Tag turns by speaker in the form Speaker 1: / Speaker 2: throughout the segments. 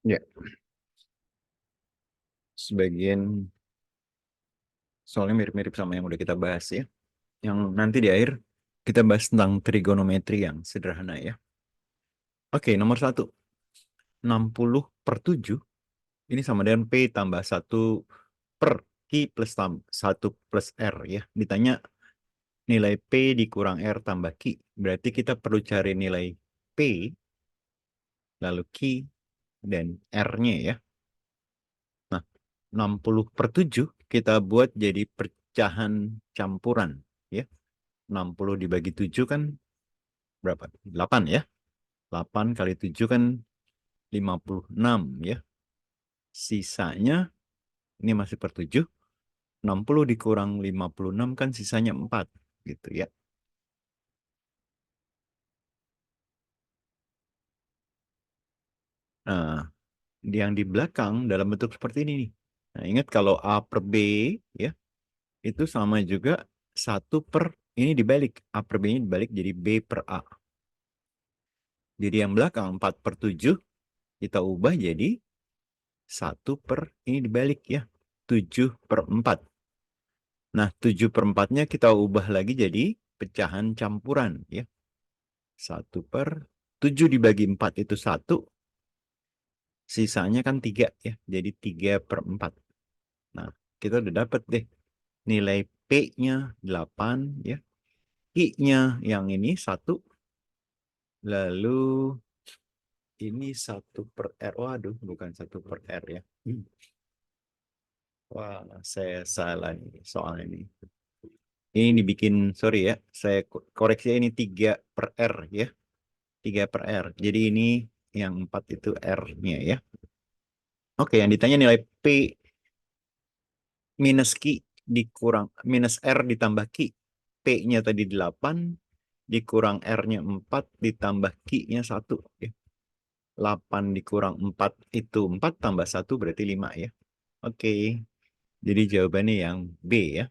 Speaker 1: Ya, sebagian soalnya mirip-mirip sama yang udah kita bahas ya. Yang nanti di akhir kita bahas tentang trigonometri yang sederhana ya. Oke, nomor 1. 60/7 ini sama dengan P tambah 1/Q plus 1 plus R ya. Ditanya nilai P dikurang R tambah Q. Berarti kita perlu cari nilai P, lalu Q, dan R-nya ya. Nah, 60/7 kita buat jadi pecahan campuran ya. 60 dibagi 7 kan berapa? 8 ya. 8 kali 7 kan 56 ya. Sisanya ini masih per 7. 60 dikurang 56 kan sisanya 4 gitu ya. Nah, yang di belakang dalam bentuk seperti ini nih. Nah, ingat kalau A per B ya, itu sama juga 1 per ini dibalik. A per B ini dibalik jadi B per A. Jadi yang belakang 4/7 kita ubah jadi 1 per ini dibalik ya. 7/4. Nah, 7/4-nya kita ubah lagi jadi pecahan campuran ya. 1/7 dibagi 4 itu 1. Sisanya kan 3 ya. Jadi 3/4. Nah, kita udah dapat deh nilai P-nya 8 ya. I-nya yang ini 1. Lalu ini 1/R. Waduh, bukan 1/R ya. Wah, saya salah nih soal ini. Ini dibikin, sorry ya, saya koreksi ini 3/R ya. 3/R. Jadi ini yang 4 itu R-nya ya. Oke, yang ditanya nilai P minus Q dikurang, minus R ditambah Q. P-nya tadi 8, dikurang R-nya 4, ditambah Q-nya 1. Ya. 8 dikurang 4 itu 4 tambah 1 berarti 5 ya. Oke, jadi jawabannya yang B ya.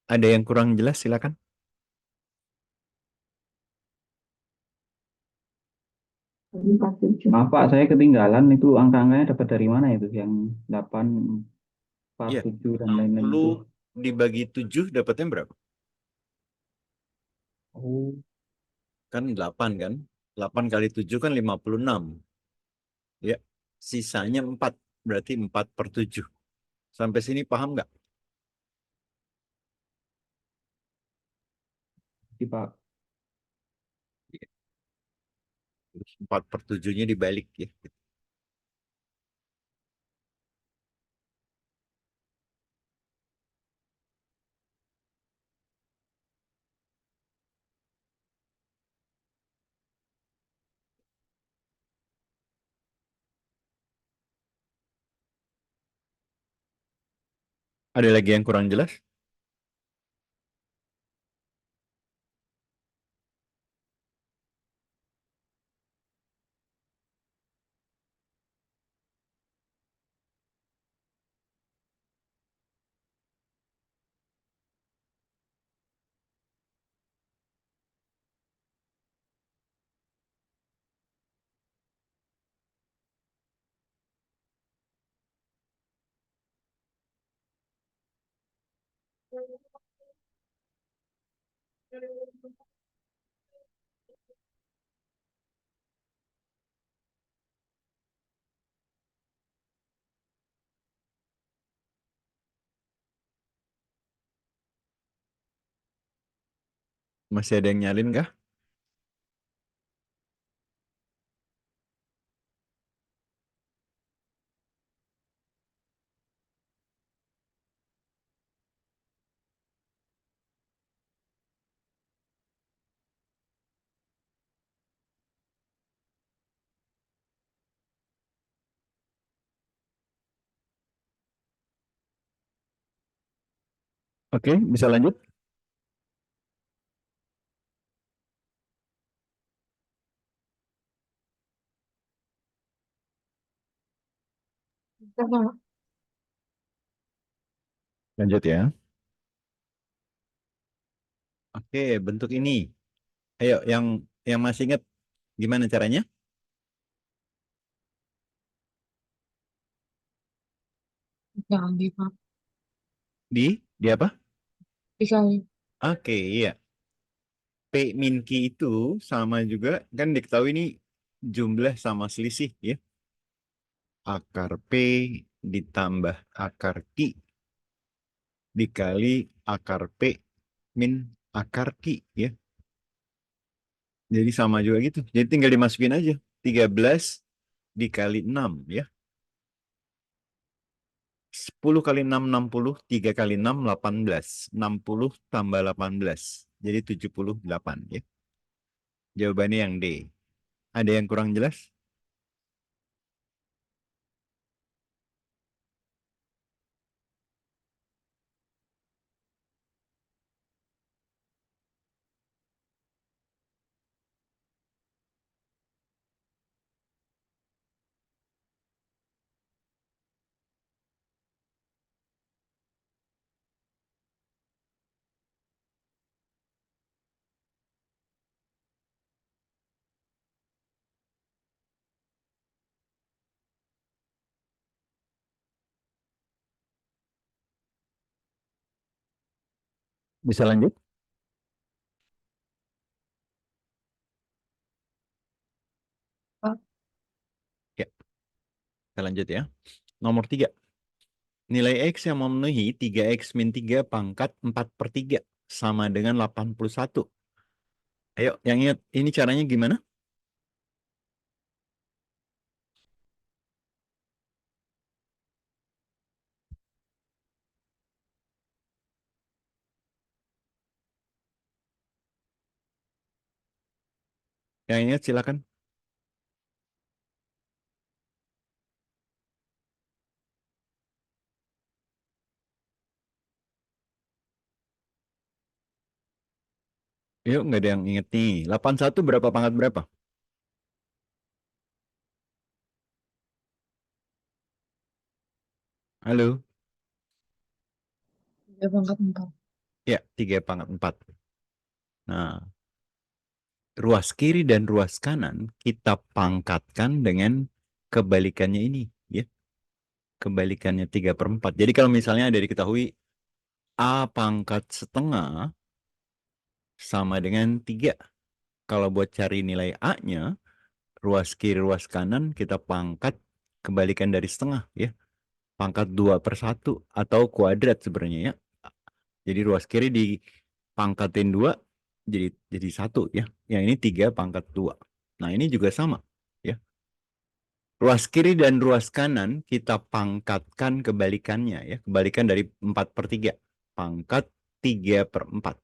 Speaker 1: Ada yang kurang jelas silakan.
Speaker 2: Maaf Pak, saya ketinggalan itu angka-angkanya dapat dari mana itu yang 8, 4,
Speaker 1: Iya,
Speaker 2: 7 dan lain-lain
Speaker 1: 60
Speaker 2: itu.
Speaker 1: dibagi 7 dapatnya berapa?
Speaker 2: Oh,
Speaker 1: Kan 8 kan? 8 kali 7 kan 56. Ya, sisanya 4. Berarti 4/7. Sampai sini paham nggak?
Speaker 2: iya Pak.
Speaker 1: 4/7-nya dibalik ya. Ada lagi yang kurang jelas? Masih ada yang nyalin kah? Oke, bisa lanjut? Lanjut ya. Oke, bentuk ini. Ayo, yang masih ingat gimana caranya?
Speaker 3: Dikali, Pak.
Speaker 1: Di apa?
Speaker 3: Dikali.
Speaker 1: Oke, iya. P min Q itu sama juga, kan diketahui ini jumlah sama selisih ya. Akar P ditambah akar Q dikali akar P min akar Q ya. Jadi sama juga gitu. Jadi tinggal dimasukin aja. 13 dikali 6 ya. 10 kali 6, 60. 3 kali 6, 18. 60 tambah 18. Jadi 78 ya. Jawabannya yang D. Ada yang kurang jelas? Bisa lanjut?
Speaker 3: Pak.
Speaker 1: Ya, kita lanjut ya. Nomor 3. Nilai X yang memenuhi 3X min 3 pangkat 4/3 sama dengan 81. Ayo, yang ingat ini caranya gimana? Yang ingat silakan. Yuk, nggak ada yang inget nih. 81 berapa pangkat berapa? Halo?
Speaker 3: 3/4.
Speaker 1: Ya, 3 pangkat 4. Nah, ruas kiri dan ruas kanan kita pangkatkan dengan kebalikannya ini. Ya, kebalikannya 3/4. Jadi kalau misalnya ada diketahui A pangkat setengah sama dengan 3. Kalau buat cari nilai A-nya, ruas kiri, ruas kanan kita pangkat kebalikan dari setengah. Ya, pangkat 2/1 atau kuadrat sebenarnya ya. Jadi ruas kiri dipangkatin 2 jadi 1 ya. Yang ini 3 pangkat 2. Nah, ini juga sama ya. Ruas kiri dan ruas kanan kita pangkatkan kebalikannya ya. Kebalikan dari 4/3. Pangkat 3/4.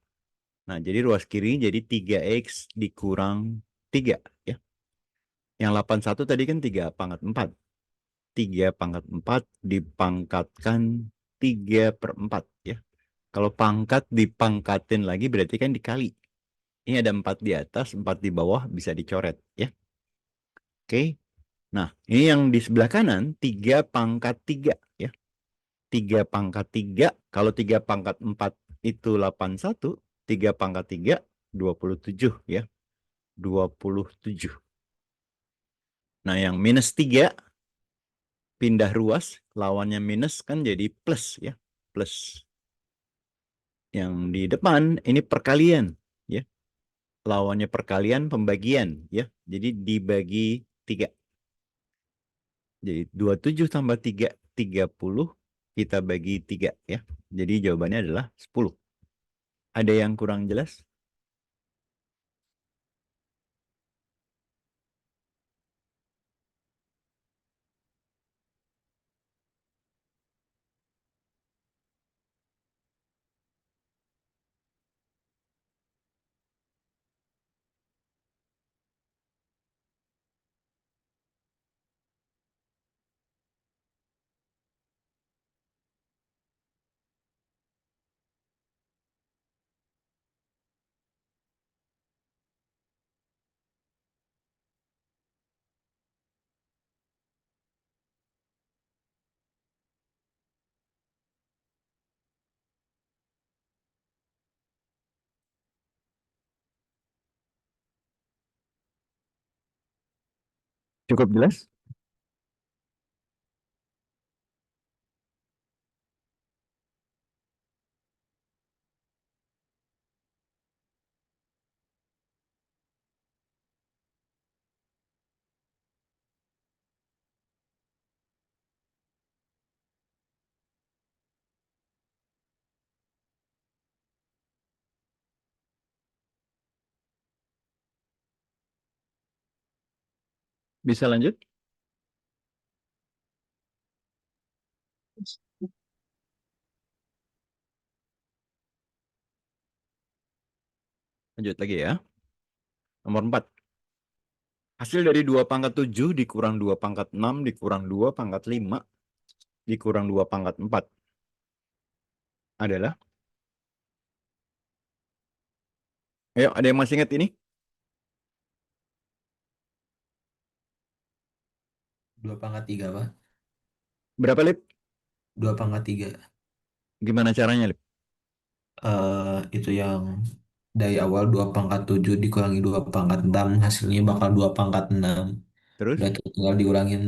Speaker 1: Nah, jadi ruas kiri jadi 3X dikurang 3 ya. Yang 81 tadi kan 3 pangkat 4. 3 pangkat 4 dipangkatkan 3/4 ya. Kalau pangkat dipangkatin lagi berarti kan dikali. Ini ada 4 di atas, 4 di bawah, bisa dicoret ya. Oke. Nah, ini yang di sebelah kanan 3 pangkat 3 ya. 3 pangkat 3, kalau 3 pangkat 4 itu 81, 3 pangkat 3 27 ya. 27. Nah, yang minus 3 pindah ruas, lawannya minus kan jadi plus ya. Plus. Yang di depan ini perkalian ya. Lawannya perkalian pembagian ya. Jadi dibagi 3. Jadi 27 tambah 3, 30. Kita bagi 3 ya. Jadi jawabannya adalah 10. Ada yang kurang jelas? Cukup jelas? Bisa lanjut? Lanjut lagi ya. Nomor 4. Hasil dari 2 pangkat 7 dikurang 2 pangkat 6 dikurang 2 pangkat 5 dikurang 2 pangkat 4 adalah? Ayo, ada yang masih ingat ini?
Speaker 4: 2 pangkat 3, Pak.
Speaker 1: Berapa, Lip?
Speaker 4: 2 pangkat 3.
Speaker 1: Gimana caranya, Lip?
Speaker 4: Itu yang dari awal 2 pangkat 7 dikurangi 2 pangkat 6, hasilnya bakal 2 pangkat 6.
Speaker 1: Terus,
Speaker 4: Udah tinggal diurangin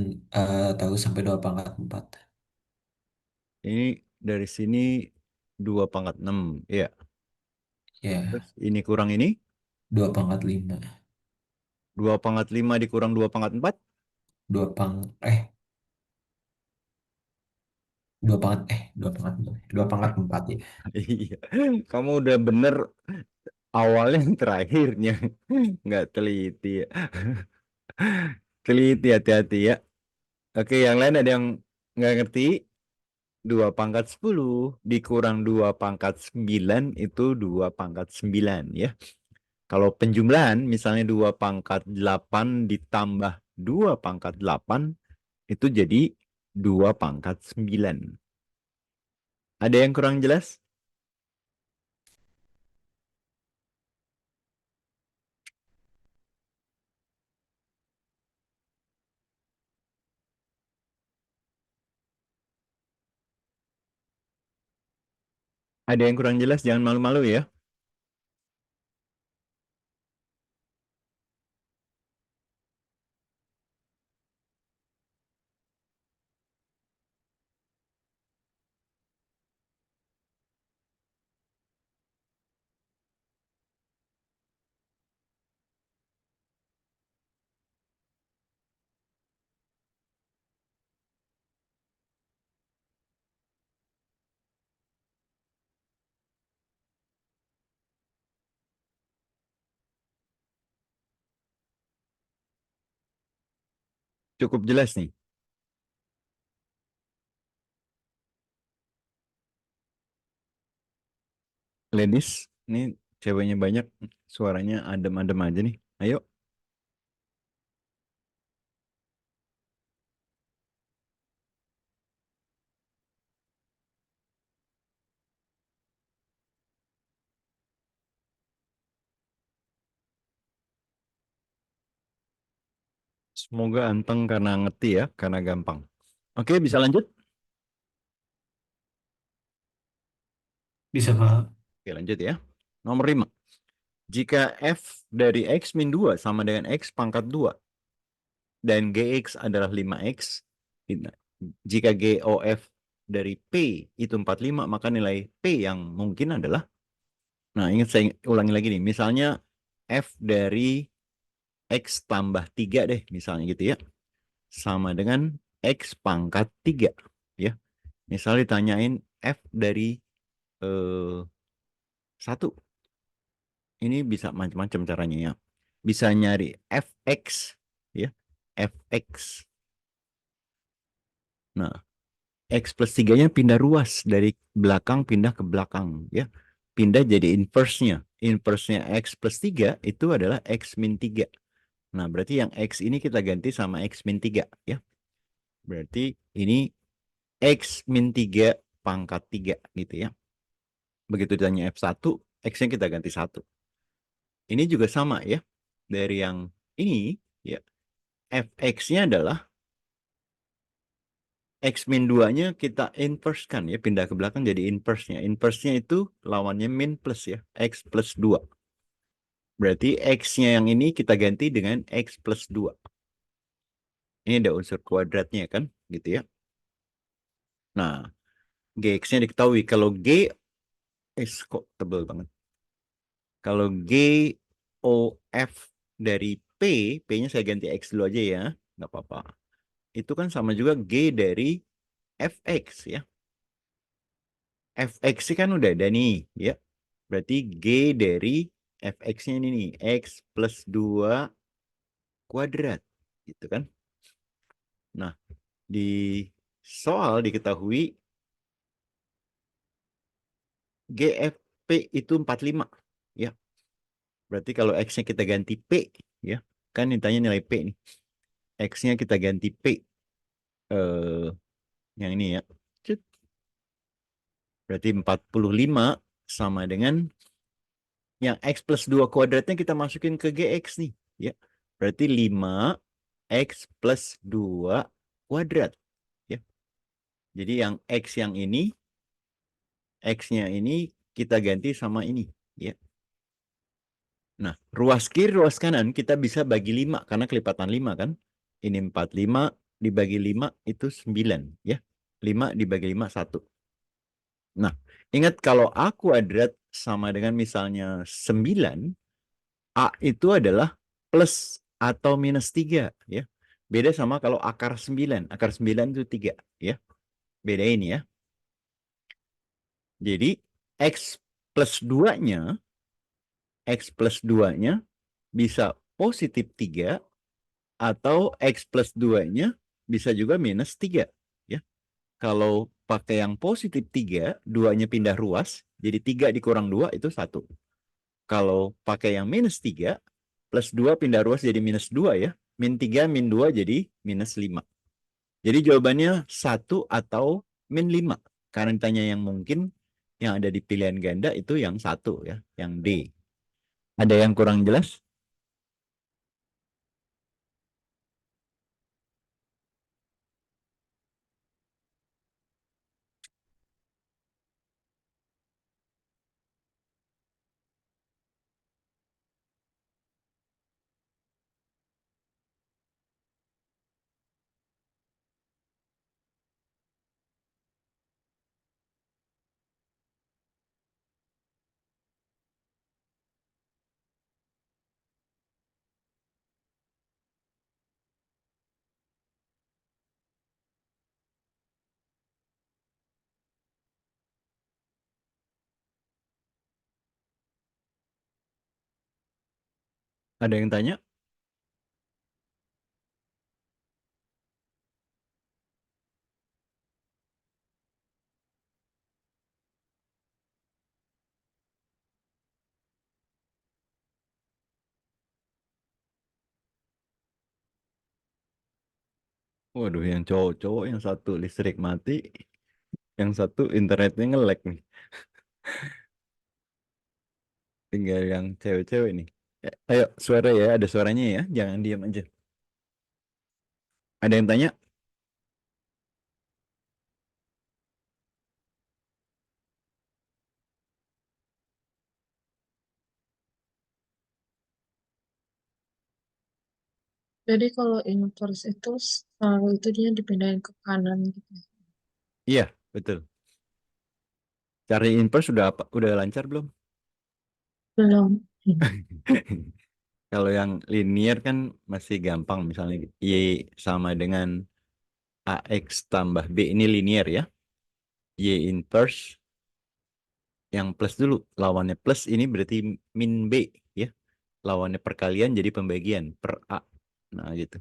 Speaker 4: terus sampai 2 pangkat 4.
Speaker 1: ini dari sini 2 pangkat 6. Ya.
Speaker 4: Ya,
Speaker 1: Terus, ini kurang ini.
Speaker 4: 2 pangkat 5.
Speaker 1: 2 pangkat 5 dikurang 2 pangkat 4.
Speaker 4: 2 pang 2 pangkat 2 pangkat 4 ya.
Speaker 1: Iya. Kamu udah bener awalnya terakhirnya. Nggak teliti ya. Teliti, hati-hati ya. Oke, yang lain ada yang nggak ngerti? 2 pangkat 10 dikurang 2 pangkat 9 itu 2 pangkat 9 ya. Kalau penjumlahan misalnya 2 pangkat 8 ditambah 2 pangkat 8 itu jadi 2 pangkat 9. Ada yang kurang jelas? Ada yang kurang jelas? Jangan malu-malu ya. Cukup jelas nih. Ladies, ini ceweknya banyak, suaranya adem-adem aja nih. Ayo. Semoga anteng karena ngerti ya, karena gampang. Oke, bisa lanjut?
Speaker 4: Bisa, Pak.
Speaker 1: Oke, lanjut ya. Nomor 5. Jika f dari x min 2 sama dengan x pangkat 2 dan gx adalah 5x, jika GOF dari P itu 45, maka nilai P yang mungkin adalah, nah ingat saya ulangi lagi nih, misalnya f dari x tambah 3 deh, misalnya gitu ya, sama dengan x pangkat 3 ya. Misal ditanyain f dari 1. Ini bisa macam-macam caranya ya. Bisa nyari fx ya. Fx. Nah, x plus 3-nya pindah ruas dari belakang pindah ke belakang ya. Pindah jadi inverse-nya. Inverse-nya x plus 3 itu adalah x min 3. Nah, berarti yang x ini kita ganti sama x min 3 ya. Berarti ini x min 3 pangkat 3 gitu ya. Begitu ditanya F1, X-nya kita ganti 1. Ini juga sama ya. Dari yang ini, ya, Fx-nya adalah X min 2-nya kita inverse kan ya. Pindah ke belakang jadi inverse-nya. Inverse-nya itu lawannya min plus ya. X plus 2. Berarti X-nya yang ini kita ganti dengan X plus 2. Ini ada unsur kuadratnya kan, gitu ya. Nah, Gx-nya diketahui. Kalau G, kok tebel banget. Kalau GOF dari P, P-nya saya ganti X dulu aja ya. Nggak apa-apa. Itu kan sama juga G dari Fx ya. Fx kan udah ada nih ya. Berarti G dari Fx-nya ini nih. X plus 2 kuadrat. gitu kan. Nah, di soal diketahui GFP itu 45 ya. Berarti kalau X-nya kita ganti P ya, kan ditanya nilai P nih. X-nya kita ganti P. Yang ini ya. Cut. Berarti 45 sama dengan yang X plus 2 kuadratnya kita masukin ke GX nih ya. Berarti 5X plus 2 kuadrat ya. Jadi yang X yang ini, X-nya ini kita ganti sama ini ya. Nah, ruas kiri, ruas kanan kita bisa bagi 5 karena kelipatan 5 kan. Ini 45 dibagi 5 itu 9 ya. 5 dibagi 5 1. Nah, ingat kalau A kuadrat sama dengan misalnya 9, A itu adalah plus atau minus 3 ya. Beda sama kalau akar 9. Akar 9 itu 3 ya. Beda ini ya. Jadi X plus 2-nya bisa positif 3 atau X plus 2-nya bisa juga minus 3 ya. Kalau pakai yang positif 3, 2-nya pindah ruas, jadi 3 dikurang 2 itu 1. Kalau pakai yang minus 3, plus 2 pindah ruas jadi minus 2 ya. Min 3, min 2 jadi minus 5. Jadi jawabannya 1 atau min 5. Karena ditanya yang mungkin, yang ada di pilihan ganda itu yang 1 ya, yang D. Ada yang kurang jelas? Ada yang tanya? Waduh, yang cowok-cowok yang satu listrik mati, yang satu internetnya nge-lag nih. Tinggal yang cewek-cewek nih. Ayo, suara ya, ada suaranya ya, jangan diam aja. Ada yang tanya?
Speaker 3: Jadi kalau inverse itu selalu itu dia dipindahin ke kanan gitu.
Speaker 1: Iya, betul. Cari inverse udah lancar belum?
Speaker 3: Belum.
Speaker 1: Kalau yang linear kan masih gampang, misalnya Y sama dengan AX tambah B, ini linear ya. Y inverse yang plus dulu, lawannya plus ini berarti min B ya. Lawannya perkalian jadi pembagian per A. Nah gitu.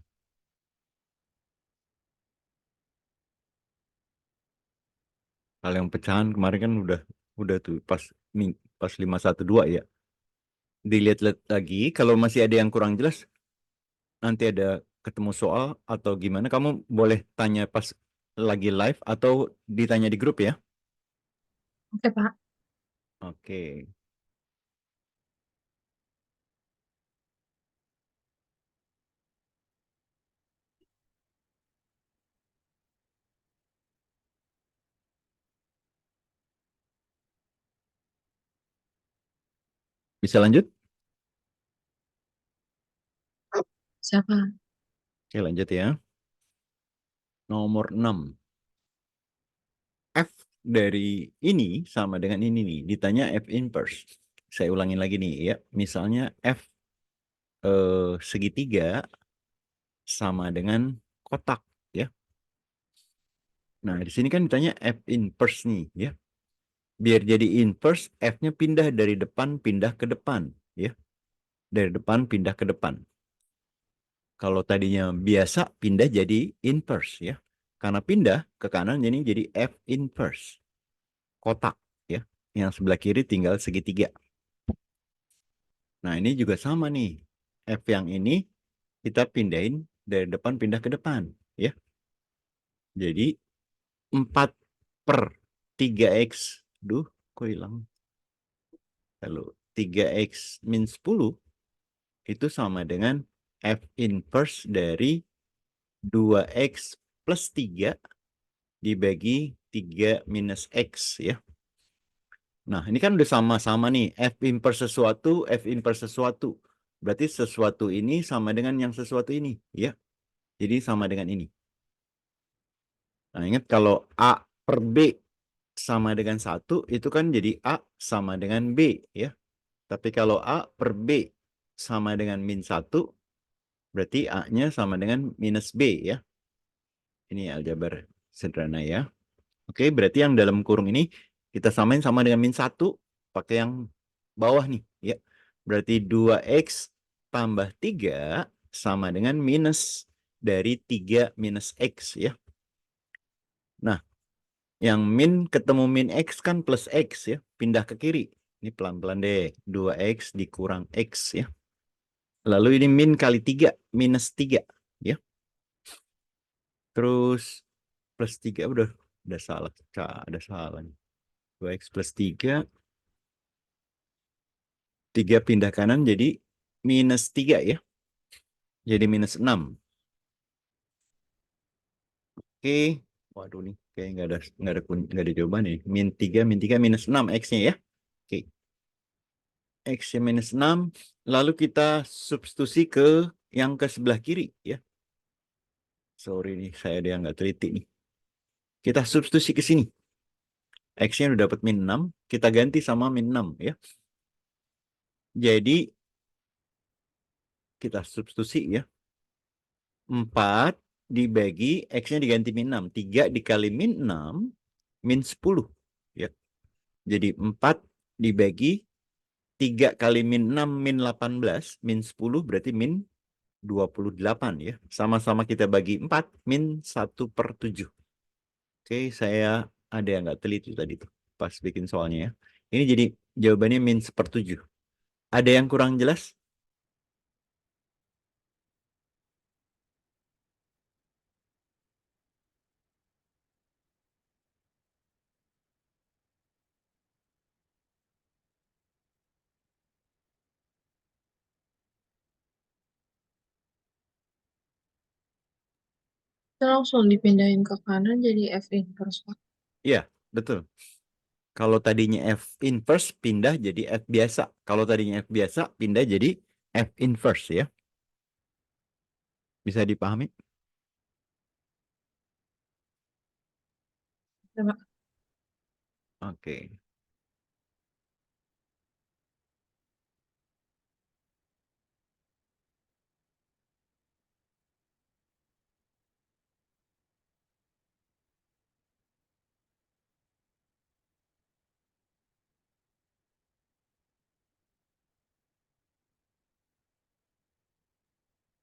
Speaker 1: Kalau yang pecahan kemarin kan udah tuh pas 512 ya. Dilihat-lihat lagi, kalau masih ada yang kurang jelas, nanti ada ketemu soal atau gimana, kamu boleh tanya pas lagi live atau ditanya di grup ya.
Speaker 3: Oke, Pak.
Speaker 1: Oke. Bisa lanjut?
Speaker 3: Siapa?
Speaker 1: Oke, lanjut ya. Nomor 6. F dari ini sama dengan ini nih. Ditanya F inverse. Saya ulangin lagi nih ya. Misalnya F segitiga sama dengan kotak ya. Nah, di sini kan ditanya F inverse nih ya. Biar jadi inverse, F-nya pindah dari depan pindah ke depan ya. Dari depan pindah ke depan. Kalau tadinya biasa, pindah jadi inverse ya. Karena pindah ke kanan jadi F inverse. Kotak ya. Yang sebelah kiri tinggal segitiga. Nah, ini juga sama nih. F yang ini kita pindahin dari depan pindah ke depan ya. Jadi 4 per 3x. Duh, kok hilang? Lalu 3x min 10 itu sama dengan F inverse dari 2x plus 3 dibagi 3 minus x ya. Nah, ini kan udah sama-sama nih. F inverse sesuatu, F inverse sesuatu. Berarti sesuatu ini sama dengan yang sesuatu ini ya. Jadi sama dengan ini. Nah, ingat kalau A per B sama dengan 1, itu kan jadi A sama dengan B ya. Tapi kalau A per B sama dengan min 1, berarti A-nya sama dengan minus B ya. Ini aljabar sederhana ya. Oke, berarti yang dalam kurung ini kita samain sama dengan min 1, pakai yang bawah nih ya. Berarti 2x tambah 3 sama dengan minus dari 3 minus x ya. Nah, yang min ketemu min x kan plus x ya, pindah ke kiri. Ini pelan-pelan deh, 2x dikurang x ya. Lalu ini min kali 3, minus 3 ya. Terus plus 3 udah salah. Ada salah nih. 2x plus 3. 3 pindah kanan jadi minus 3 ya. Jadi minus 6. Oke. Waduh nih, kayak nggak ada jawaban nih. Min 3 minus 6 x-nya ya. Oke. X-nya minus 6. Lalu kita substitusi ke yang ke sebelah kiri ya. Sorry nih, saya ada yang nggak teliti nih. Kita substitusi ke sini. X-nya udah dapat min 6. Kita ganti sama min 6 ya. Jadi kita substitusi ya. 4 dibagi X-nya diganti min 6. 3 dikali min 6 min 10 ya. Jadi 4 dibagi 3 kali min 6 min 18 min 10 berarti min 28 ya. Sama-sama kita bagi 4 min 1/7. Oke, saya ada yang nggak teliti tadi tuh pas bikin soalnya ya. Ini jadi jawabannya min 1/7. Ada yang kurang jelas?
Speaker 3: Kita langsung dipindahin ke kanan jadi F inverse, Pak.
Speaker 1: Iya, betul. Kalau tadinya F inverse pindah jadi F biasa. Kalau tadinya F biasa pindah jadi F inverse ya. Bisa dipahami?
Speaker 3: Ya, Pak.
Speaker 1: Oke.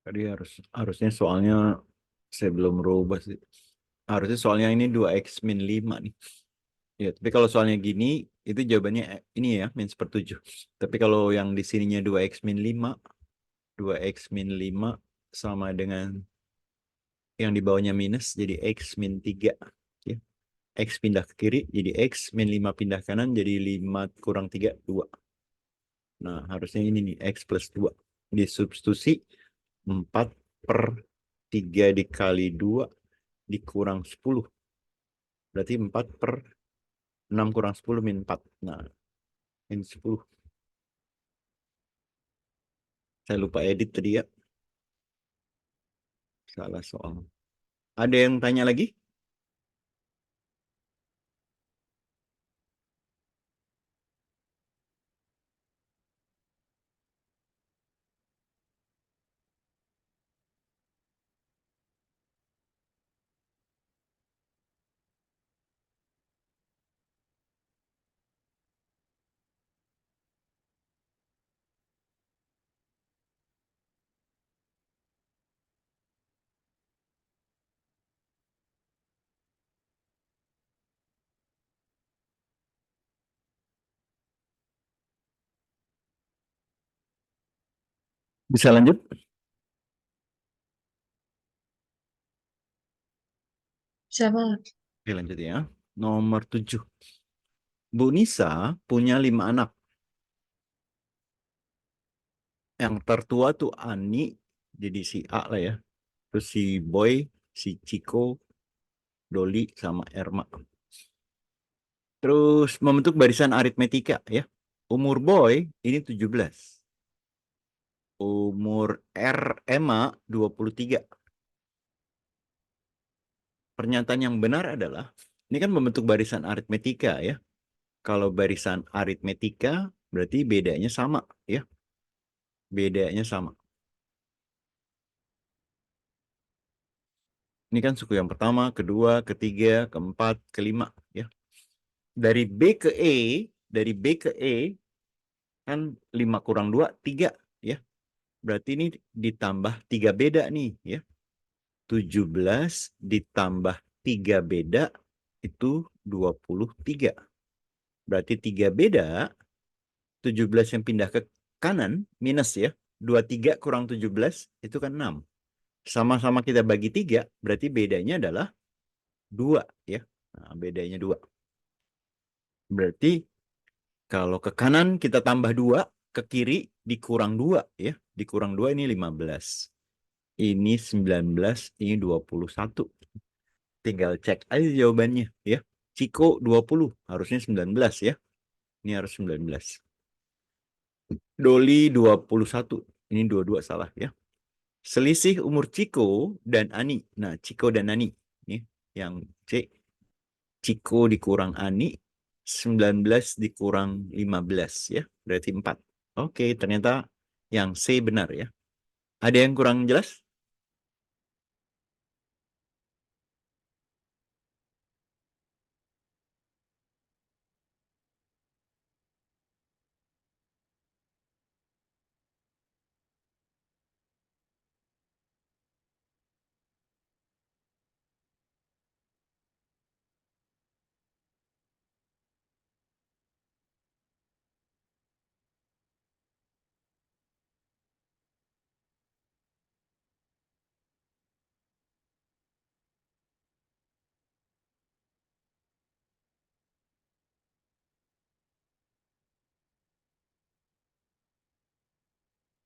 Speaker 1: Tadi harusnya soalnya saya belum rubah sih. Harusnya soalnya ini 2x min 5 nih. Ya, tapi kalau soalnya gini, itu jawabannya ini ya, min 1/7. Tapi kalau yang di sininya 2x min 5, 2x min 5 sama dengan yang di bawahnya minus, jadi x min 3. Ya. X pindah ke kiri, jadi x min 5 pindah kanan, jadi 5 kurang 3, 2. Nah, harusnya ini nih, x plus 2. Disubstitusi 4 per 3 dikali 2 dikurang 10. Berarti 4 per 6 kurang 10 min 4. Nah, min 10. Saya lupa edit tadi ya. Salah soal. Ada yang tanya lagi? Bisa lanjut?
Speaker 3: Siapa?
Speaker 1: Oke, lanjut ya. Nomor 7. Bu Nisa punya 5 anak. Yang tertua tuh Ani, jadi si A lah ya. Terus si Boy, si Ciko, Doli, sama Erma. Terus membentuk barisan aritmetika ya. Umur Boy ini 17. Umur Emma 23. Pernyataan yang benar adalah, ini kan membentuk barisan aritmetika ya. Kalau barisan aritmetika berarti bedanya sama ya. Bedanya sama. Ini kan suku yang pertama, kedua, ketiga, keempat, kelima ya. Dari B ke E kan 5 kurang 2, 3 ya. Berarti ini ditambah 3 beda nih ya. 17 ditambah 3 beda itu 23. Berarti 3 beda, 17 yang pindah ke kanan minus ya. 23 kurang 17 itu kan 6. Sama-sama kita bagi 3, berarti bedanya adalah 2 ya. Nah, bedanya 2. Berarti kalau ke kanan kita tambah 2, ke kiri dikurang 2 ya. Dikurang 2 ini 15. Ini 19, ini 21. Tinggal cek aja jawabannya ya. Ciko 20, harusnya 19 ya. Ini harus 19. Doli 21. Ini dua-dua salah ya. Selisih umur Ciko dan Ani. Nah, Ciko dan Ani. Ini yang C. Ciko dikurang Ani. 19 dikurang 15 ya. Berarti 4. Oke, ternyata yang C benar ya. Ada yang kurang jelas?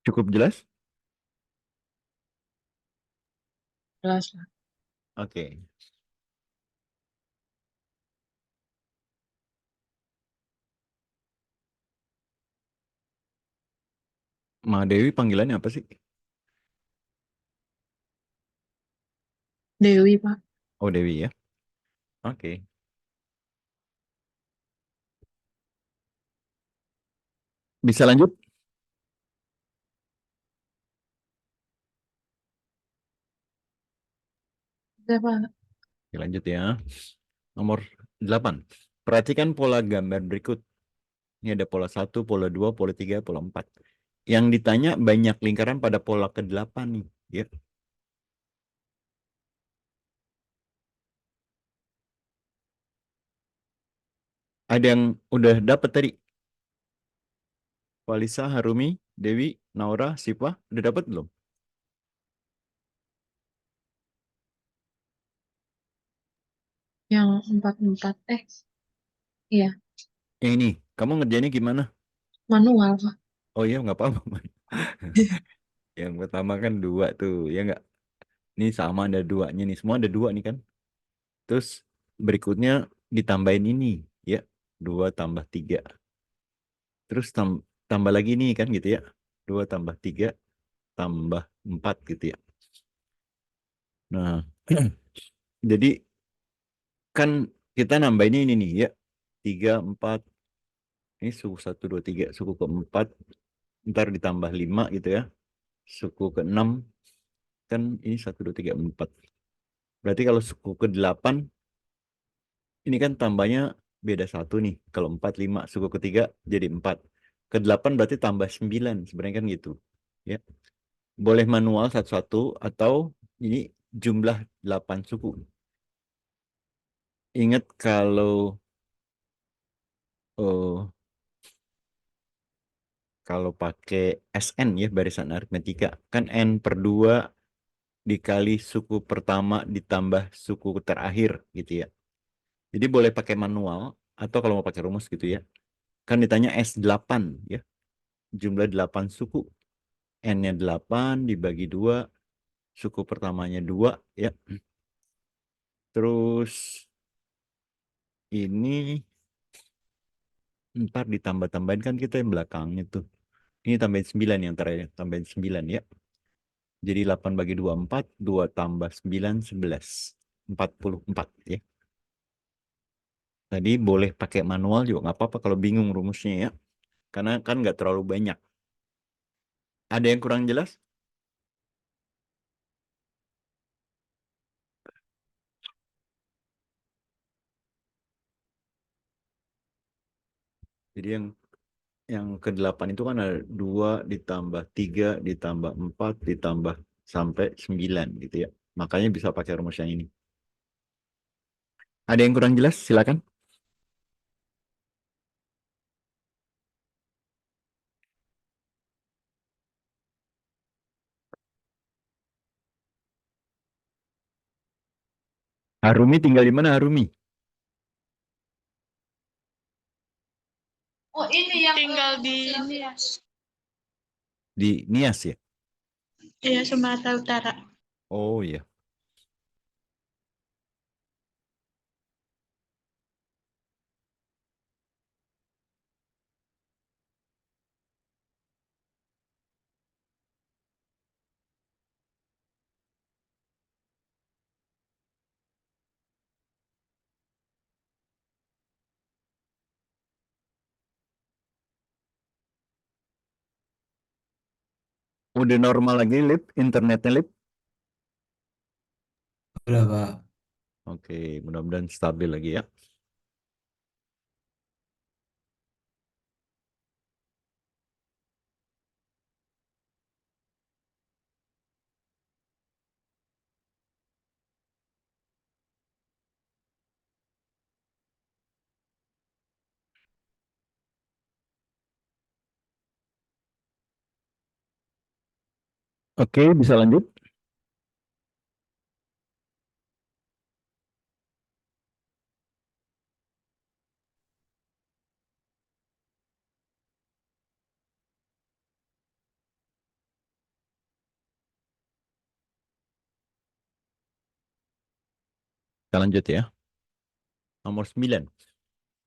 Speaker 1: Cukup jelas?
Speaker 3: Jelas lah.
Speaker 1: Oke. Ma Dewi panggilannya apa sih?
Speaker 3: Dewi, Pak.
Speaker 1: Oh, Dewi ya. Oke. Bisa lanjut?
Speaker 3: Siapa?
Speaker 1: Oke, lanjut ya. Nomor 8. Perhatikan pola gambar berikut. Ini ada pola 1, pola 2, pola 3, pola 4. Yang ditanya banyak lingkaran pada pola ke-8 nih. Ya. Ada yang udah dapat tadi? Walisa, Harumi, Dewi, Naura, Sipa, udah dapat belum?
Speaker 3: Yang 44. Iya.
Speaker 1: Yang ini, kamu ngerjainnya gimana?
Speaker 3: Manual, Pak.
Speaker 1: Oh iya, nggak apa-apa. Yang pertama kan 2 tuh, ya nggak? Ini sama ada 2-nya nih, semua ada 2 nih kan? Terus berikutnya ditambahin ini, ya. 2 tambah 3. Terus tambah lagi nih kan gitu ya. 2 tambah 3 tambah 4 gitu ya. Nah, jadi kan kita nambahin ini nih ya. 3, 4. Ini suku 1, 2, 3. Suku ke-4. Ntar ditambah 5 gitu ya. Suku ke-6. Kan ini 1, 2, 3, 4. Berarti kalau suku ke-8. Ini kan tambahnya beda 1 nih. Kalau 4, 5. Suku ketiga jadi 4. Ke-8 berarti tambah 9. Sebenarnya kan gitu. Ya. Boleh manual satu-satu atau ini jumlah 8 suku. Ingat kalau Kalau pakai SN ya, barisan aritmetika. Kan N per 2 dikali suku pertama ditambah suku terakhir gitu ya. Jadi boleh pakai manual atau kalau mau pakai rumus gitu ya. Kan ditanya S8 ya. Jumlah 8 suku. N-nya 8 dibagi 2. Suku pertamanya 2 ya. Terus ini ntar ditambah-tambahin kan kita yang belakangnya tuh. Ini tambahin 9 yang terakhir. Tambahin 9 ya. Jadi 8 bagi 2, 4. 2 tambah 9, 11. 44 ya. Tadi boleh pakai manual juga nggak apa-apa kalau bingung rumusnya ya. Karena kan nggak terlalu banyak. Ada yang kurang jelas? Jadi yang ke-8 itu kan ada 2 ditambah 3 ditambah 4 ditambah sampai 9 gitu ya. Makanya bisa pakai rumus yang ini. Ada yang kurang jelas? Silakan. Harumi tinggal di mana Harumi?
Speaker 5: Oh, ini yang tinggal di Nias.
Speaker 1: Di Nias ya?
Speaker 5: Iya, Sumatera Utara.
Speaker 1: Oh iya. Udah normal lagi Lip, internetnya Lip.
Speaker 4: Udah, Pak.
Speaker 1: Oke, mudah-mudahan stabil lagi ya. Oke, bisa lanjut. Kita lanjut ya. Nomor 9.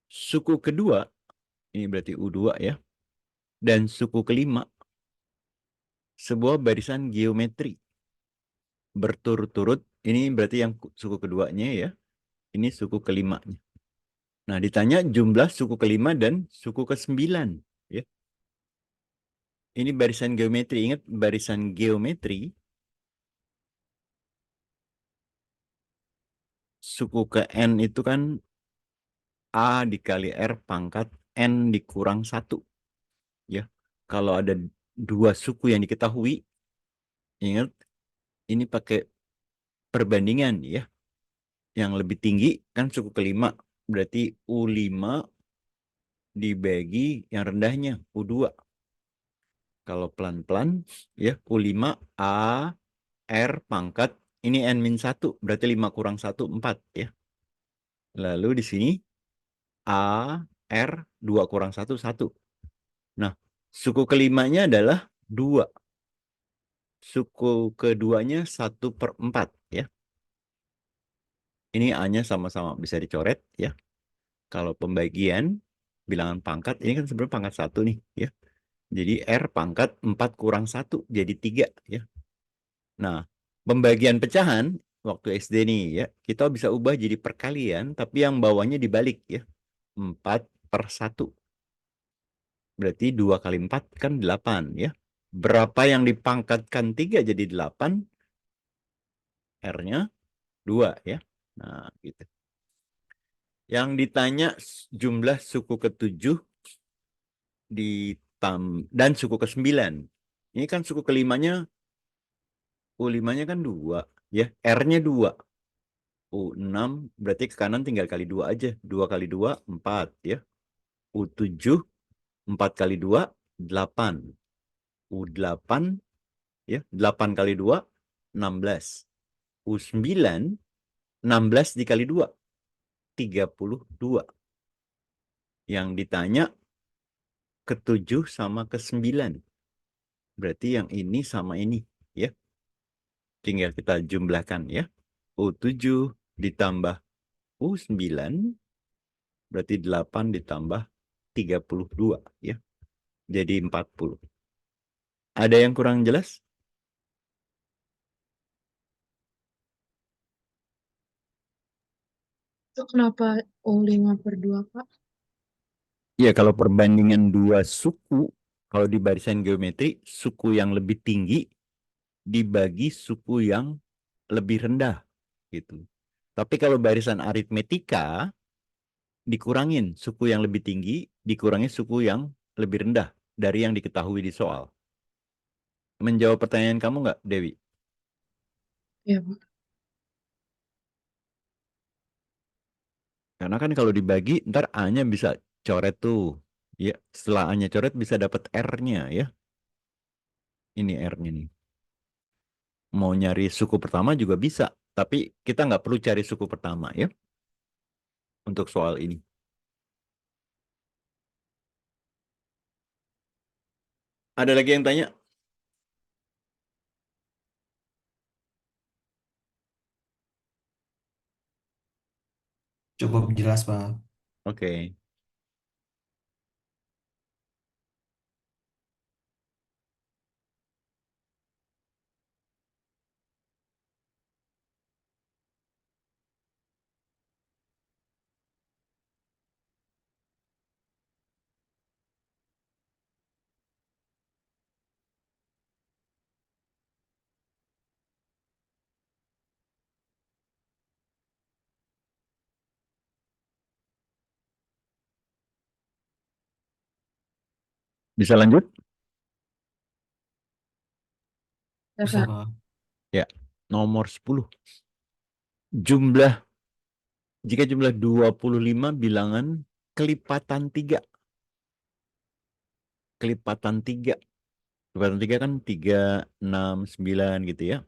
Speaker 1: Suku kedua, ini berarti U2 ya. Dan suku kelima, sebuah barisan geometri. Berturut-turut, ini berarti yang suku keduanya ya. Ini suku kelimanya. Nah, ditanya jumlah suku kelima dan suku ke-9. Ya. Ini barisan geometri. Ingat, barisan geometri. Suku ke N itu kan A dikali R pangkat N dikurang 1. Ya. Kalau ada 2 suku yang diketahui, ingat, ini pakai perbandingan ya. Yang lebih tinggi kan suku kelima. Berarti U5 dibagi yang rendahnya U2. Kalau pelan-pelan ya U5 A R pangkat ini N-1 berarti 5 kurang 1 4 ya. Lalu di sini A R 2 kurang 1 1. Nah, suku kelimanya adalah 2. Suku keduanya 1/4 ya. Ini A-nya sama-sama bisa dicoret ya. Kalau pembagian bilangan pangkat ini kan sebenarnya pangkat 1 nih ya. Jadi R pangkat 4 kurang 1 jadi 3 ya. Nah, pembagian pecahan waktu SD nih ya, kita bisa ubah jadi perkalian tapi yang bawahnya dibalik ya. 4/1. Berarti 2 kali 4 kan 8 ya. Berapa yang dipangkatkan 3 jadi 8? R-nya 2 ya. Nah, gitu. Yang ditanya jumlah suku ke-7 dan suku ke-9. Ini kan suku kelimanya U5-nya kan 2 ya. R-nya 2. U6 berarti ke kanan tinggal kali 2 aja. 2 kali 2 4 ya. U7 4 kali 2 8. U8 ya, 8 kali 2 16. U9 16 dikali 2 32. Yang ditanya ke-7 sama ke-9. Berarti yang ini sama ini ya. Tinggal kita jumlahkan ya. U7 ditambah U9 berarti 8 ditambah 32 ya. Jadi 40. Ada yang kurang jelas?
Speaker 3: Itu kenapa U5/2, Pak?
Speaker 1: Ya, kalau perbandingan dua suku, kalau di barisan geometri, suku yang lebih tinggi dibagi suku yang lebih rendah gitu. Tapi kalau barisan aritmetika dikurangin suku yang lebih tinggi, dikurangi suku yang lebih rendah dari yang diketahui di soal. Menjawab pertanyaan kamu nggak, Dewi?
Speaker 3: Iya, Pak.
Speaker 1: Karena kan kalau dibagi, ntar A-nya bisa coret tuh. Ya, setelah A-nya coret bisa dapat R-nya ya. Ini R-nya nih. Mau nyari suku pertama juga bisa. Tapi kita nggak perlu cari suku pertama ya. Untuk soal ini. Ada lagi yang tanya?
Speaker 4: Cukup jelas, Pak.
Speaker 1: Oke. Bisa lanjut?
Speaker 3: Ya,
Speaker 4: Bisa,
Speaker 3: Pak.
Speaker 4: Pak.
Speaker 1: Ya. Nomor 10. Jika jumlah 25 bilangan kelipatan 3. Kelipatan 3. Kelipatan 3 kan 3, 6, 9 gitu ya.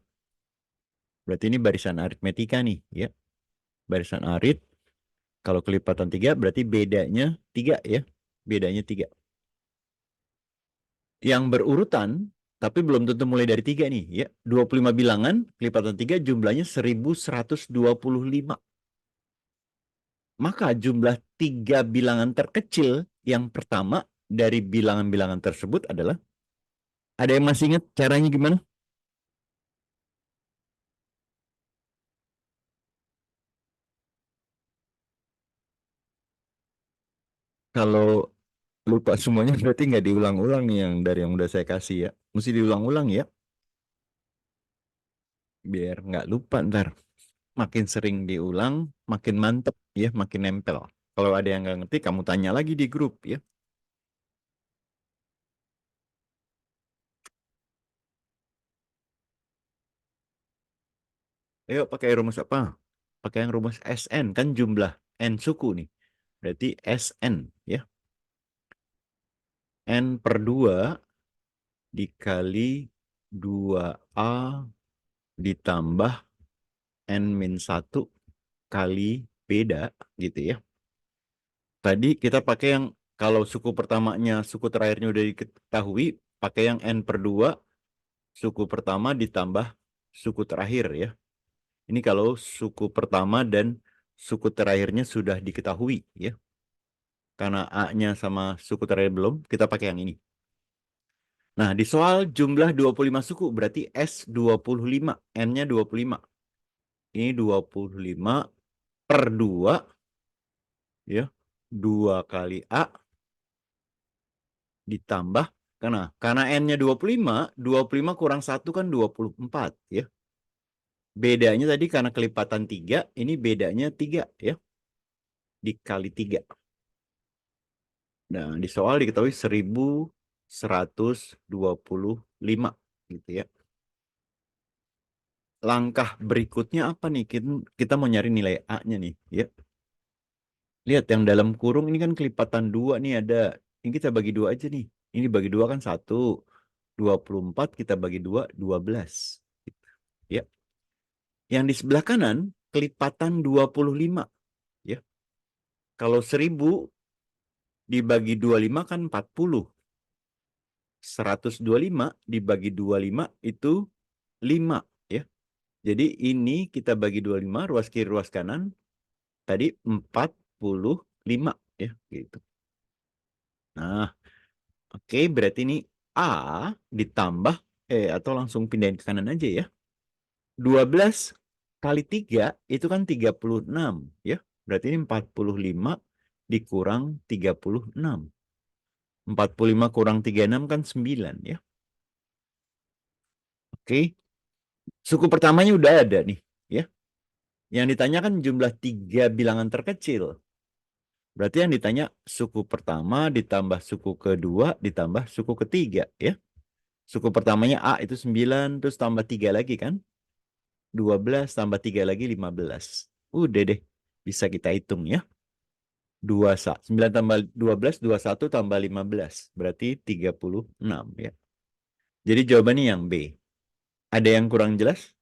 Speaker 1: Berarti ini barisan aritmetika nih ya. Barisan arit. Kalau kelipatan 3 berarti bedanya 3 ya. Bedanya 3. Yang berurutan, tapi belum tentu mulai dari 3 nih ya. 25 bilangan, kelipatan 3 jumlahnya 1125. Maka jumlah 3 bilangan terkecil yang pertama dari bilangan-bilangan tersebut adalah, ada yang masih ingat caranya gimana? Kalau lupa semuanya berarti nggak diulang-ulang nih yang dari yang udah saya kasih ya. Mesti diulang-ulang ya. Biar nggak lupa ntar. Makin sering diulang, makin mantep ya, makin nempel. Kalau ada yang nggak ngerti, kamu tanya lagi di grup ya. Ayo pakai rumus apa? Pakai yang rumus SN, kan jumlah N suku nih. Berarti SN ya. N per 2 dikali 2A ditambah N-1 kali beda gitu ya. Tadi kita pakai yang kalau suku pertamanya, suku terakhirnya udah diketahui, pakai yang N per 2, suku pertama ditambah suku terakhir ya. Ini kalau suku pertama dan suku terakhirnya sudah diketahui ya. Karena A-nya sama suku terakhir belum, kita pakai yang ini. Nah, di soal jumlah 25 suku, berarti S25, N-nya 25. Ini 25 per 2, ya. 2 kali A ditambah, karena N-nya 25, 25 kurang 1 kan 24, ya. Bedanya tadi karena kelipatan 3, ini bedanya 3, ya. Dikali 3. Nah, di soal diketahui 1125, gitu ya. Langkah berikutnya apa nih? Kita mau nyari nilai A-nya nih, ya. Lihat yang dalam kurung ini kan kelipatan 2 nih ada. Ini kita bagi 2 aja nih. Ini bagi 2 kan 1. 24 kita bagi 2, 12. Ya. Yang di sebelah kanan kelipatan 25. Ya. Kalau 1000 dibagi 25 kan 40. 125 dibagi 25 itu 5. Ya. Jadi ini kita bagi 25, ruas kiri, ruas kanan. Tadi 45. Ya, gitu. Nah, oke, berarti ini A ditambah, atau langsung pindahin ke kanan aja ya. 12 kali 3 itu kan 36 ya. Berarti ini 45 dikurang 36. 45 kurang 36 kan 9 ya. Oke. Suku pertamanya udah ada nih ya. Yang ditanyakan jumlah 3 bilangan terkecil. Berarti yang ditanya suku pertama ditambah suku kedua ditambah suku ketiga ya. Suku pertamanya A itu 9 terus tambah 3 lagi kan. 12 tambah 3 lagi 15. Udah deh. Bisa kita hitung ya. 9 tambah 12, 21 tambah 15. Berarti 36 ya. Jadi jawabannya yang B. Ada yang kurang jelas?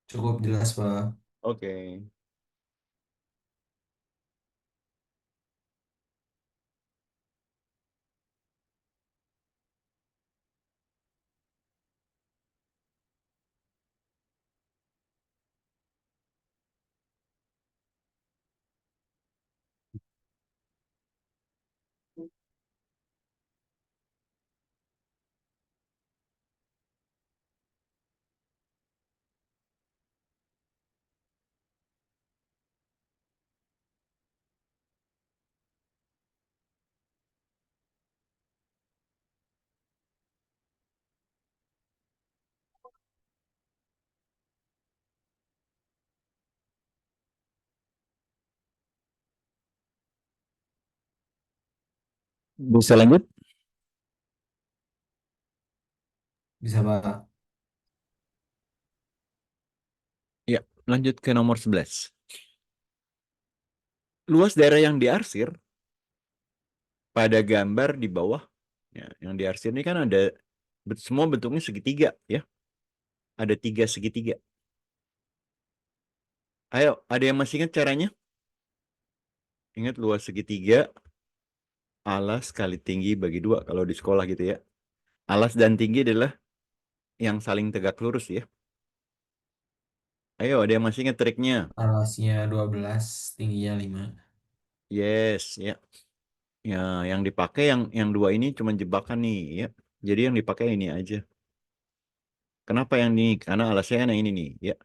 Speaker 4: Cukup jelas, Pak.
Speaker 1: Oke. Bisa lanjut?
Speaker 4: Bisa, Pak.
Speaker 1: Ya, lanjut ke nomor 11. Luas daerah yang diarsir pada gambar di bawah. Ya, yang diarsir ini kan ada semua bentuknya segitiga ya. Ada 3 segitiga. Ayo, ada yang masih ingat caranya? Ingat luas segitiga alas kali tinggi bagi 2 kalau di sekolah gitu ya. Alas dan tinggi adalah yang saling tegak lurus ya. Ayo, ada yang masih ingat triknya?
Speaker 4: Alasnya 12, tingginya 5.
Speaker 1: Yes, ya. Ya, yang dipakai yang 2 ini cuma jebakan nih ya. Jadi yang dipakai ini aja. Kenapa yang ini? Karena alasnya kan yang ini nih ya.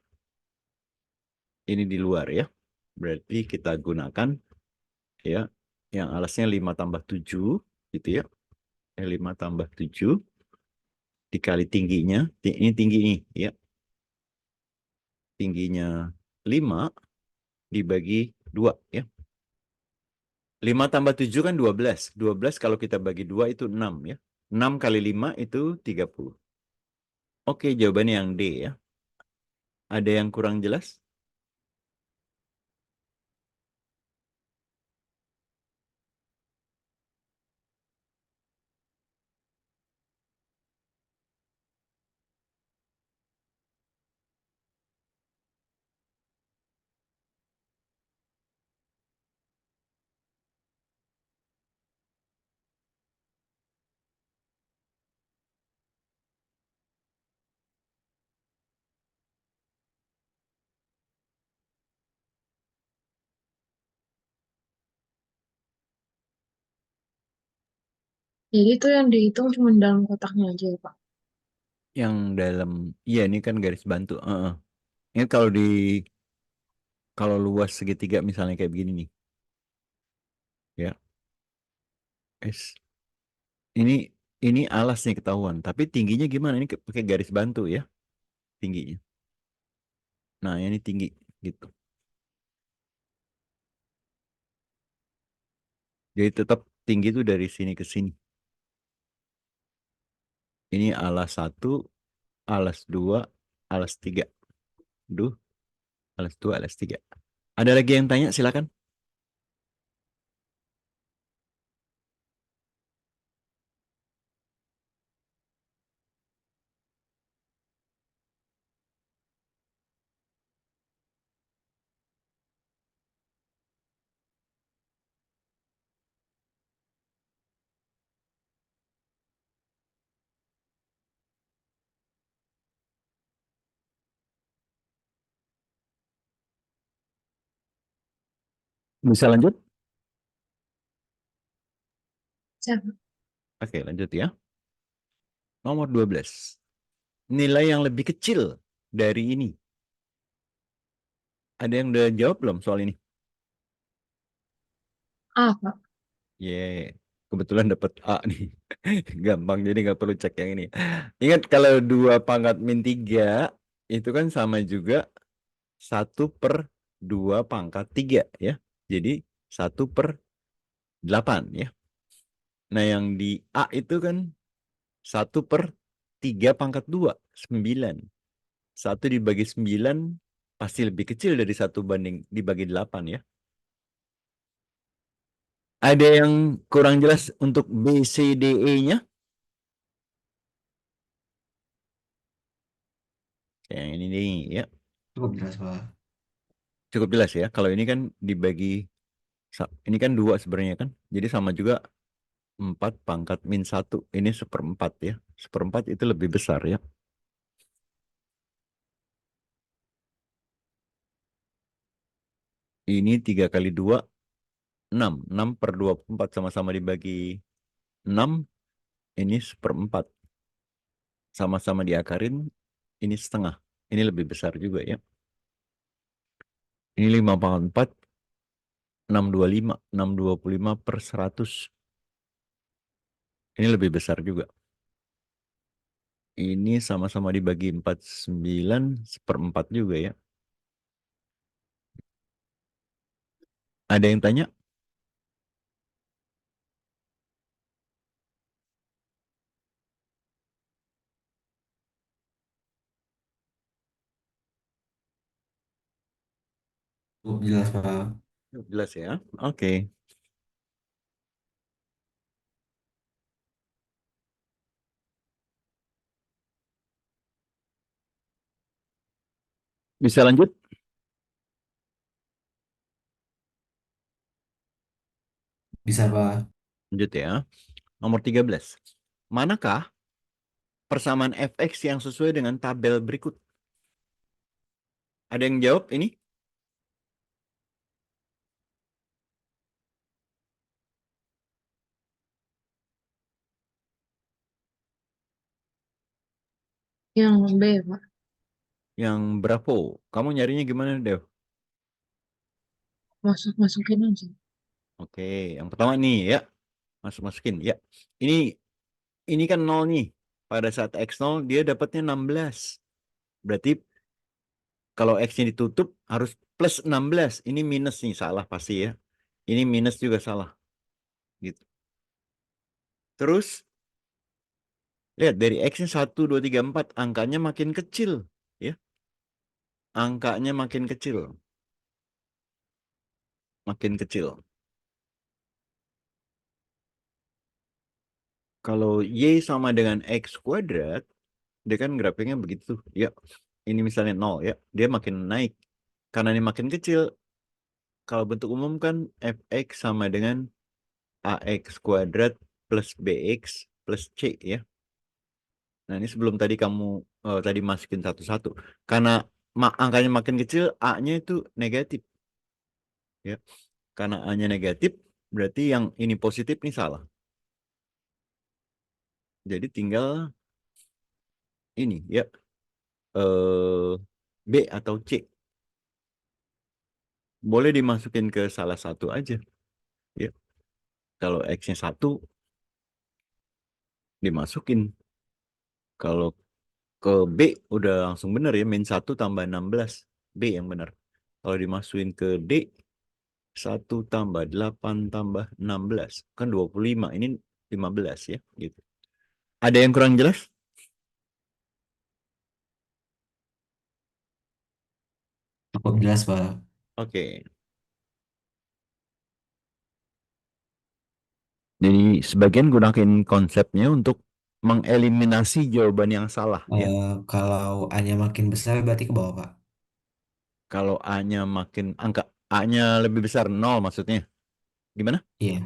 Speaker 1: Ini di luar ya. Berarti kita gunakan ya yang alasnya 5 tambah 7 gitu ya. 5 tambah 7 dikali tingginya. Ini tinggi nih ya. Tingginya 5 dibagi 2 ya. 5 tambah 7 kan 12. 12 kalau kita bagi 2 itu 6 ya. 6 kali 5 itu 30. Oke, jawabannya yang D ya. Ada yang kurang jelas?
Speaker 3: Jadi itu yang dihitung cuma dalam kotaknya aja ya, Pak.
Speaker 1: Yang dalam, iya ini kan garis bantu. Ini kalau luas segitiga misalnya kayak begini nih. Ya. Es. Ini alas nih ketahuan. Tapi tingginya gimana? Ini pakai garis bantu ya. Tingginya. Nah, ini tinggi gitu. Jadi tetap tinggi itu dari sini ke sini. Ini alas 1, alas 2, alas 3. Duh, alas 2, alas 3. Ada lagi yang tanya? Silakan. Bisa lanjut?
Speaker 3: Jangan.
Speaker 1: Oke, lanjut ya. Nomor 12. Nilai yang lebih kecil dari ini. Ada yang udah jawab belum soal ini?
Speaker 3: Apa?
Speaker 1: Ye, kebetulan dapat A nih. Gampang, jadi nggak perlu cek yang ini. Ingat kalau 2 pangkat min 3 itu kan sama juga 1/2 pangkat 3 ya. Jadi 1/8 ya. Nah yang di A itu kan 1/3 pangkat 2, 9. 1 dibagi 9 pasti lebih kecil dari 1 banding dibagi 8 ya. Ada yang kurang jelas untuk B, C, D, E-nya? Yang ini nih ya.
Speaker 4: Cukup jelas, Pak.
Speaker 1: Cukup jelas ya. Kalau ini kan dibagi, ini kan 2 sebenarnya kan. Jadi sama juga 4 pangkat min 1. Ini 1/4 ya. 1/4 itu lebih besar ya. Ini 3 kali 2, 6. 6/24 sama-sama dibagi 6. Ini 1/4. Sama-sama diakarin. Ini setengah. Ini lebih besar juga ya. Ini 5 pangkat 4. 625. 625/100. Ini lebih besar juga. Ini sama-sama dibagi 4, 9, 1/4 juga ya. Ada yang tanya?
Speaker 4: Cukup jelas, Pak.
Speaker 1: Jelas ya? Oke. Bisa lanjut?
Speaker 4: Bisa, Pak.
Speaker 1: Lanjut ya. Nomor 13. Manakah persamaan fx yang sesuai dengan tabel berikut? Ada yang jawab ini?
Speaker 3: Yang B, Pak.
Speaker 1: Yang berapa? Kamu nyarinya gimana, Dev?
Speaker 3: Masukin aja.
Speaker 1: Oke, yang pertama nih ya. Masukin ya. Ini kan 0 nih. Pada saat X0 dia dapatnya 16. Berarti kalau X-nya ditutup harus plus 16. Ini minus nih, salah pasti ya. Ini minus juga salah. Gitu. Terus lihat dari X-nya 1, 2, 3, 4. Angkanya makin kecil. Ya. Angkanya makin kecil. Makin kecil. Kalau Y sama dengan X kuadrat, dia kan grafiknya begitu. Ya, ini misalnya 0 ya. Dia makin naik. Karena ini makin kecil. Kalau bentuk umum kan Fx sama dengan AX kuadrat plus BX plus C ya. Nah ini sebelum tadi kamu tadi masukin satu-satu. Karena angkanya makin kecil, A-nya itu negatif. Ya. Karena A-nya negatif, berarti yang ini positif nih salah. Jadi tinggal ini ya. B atau C. Boleh dimasukin ke salah satu aja. Ya. Kalau X-nya 1, dimasukin. Kalau ke B udah langsung bener ya, min 1 tambah 16. B yang benar. Kalau dimasukin ke D, 1 tambah 8 tambah 16. Kan 25, ini 15 ya. Gitu. Ada yang kurang jelas?
Speaker 4: Cukup jelas, Pak.
Speaker 1: Oke. Jadi sebagian gunakan konsepnya untuk mengeliminasi jawaban yang salah ya.
Speaker 4: Kalau A-nya makin besar berarti ke bawah, Pak.
Speaker 1: Kalau A-nya makin angka A-nya lebih besar 0 maksudnya. Gimana?
Speaker 4: Iya.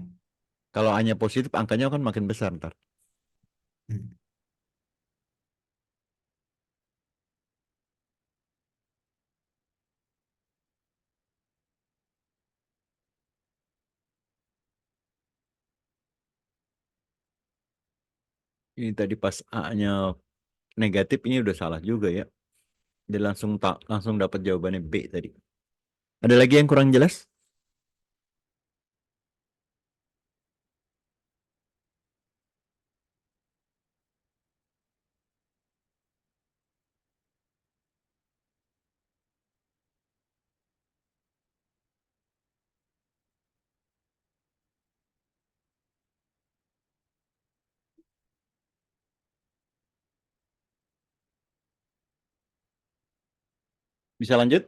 Speaker 1: Kalau A-nya positif angkanya akan makin besar ntar.
Speaker 4: Hmm.
Speaker 1: Ini tadi pas A-nya negatif ini udah salah juga ya. Dia langsung dapat jawabannya B tadi. Ada lagi yang kurang jelas? Bisa lanjut?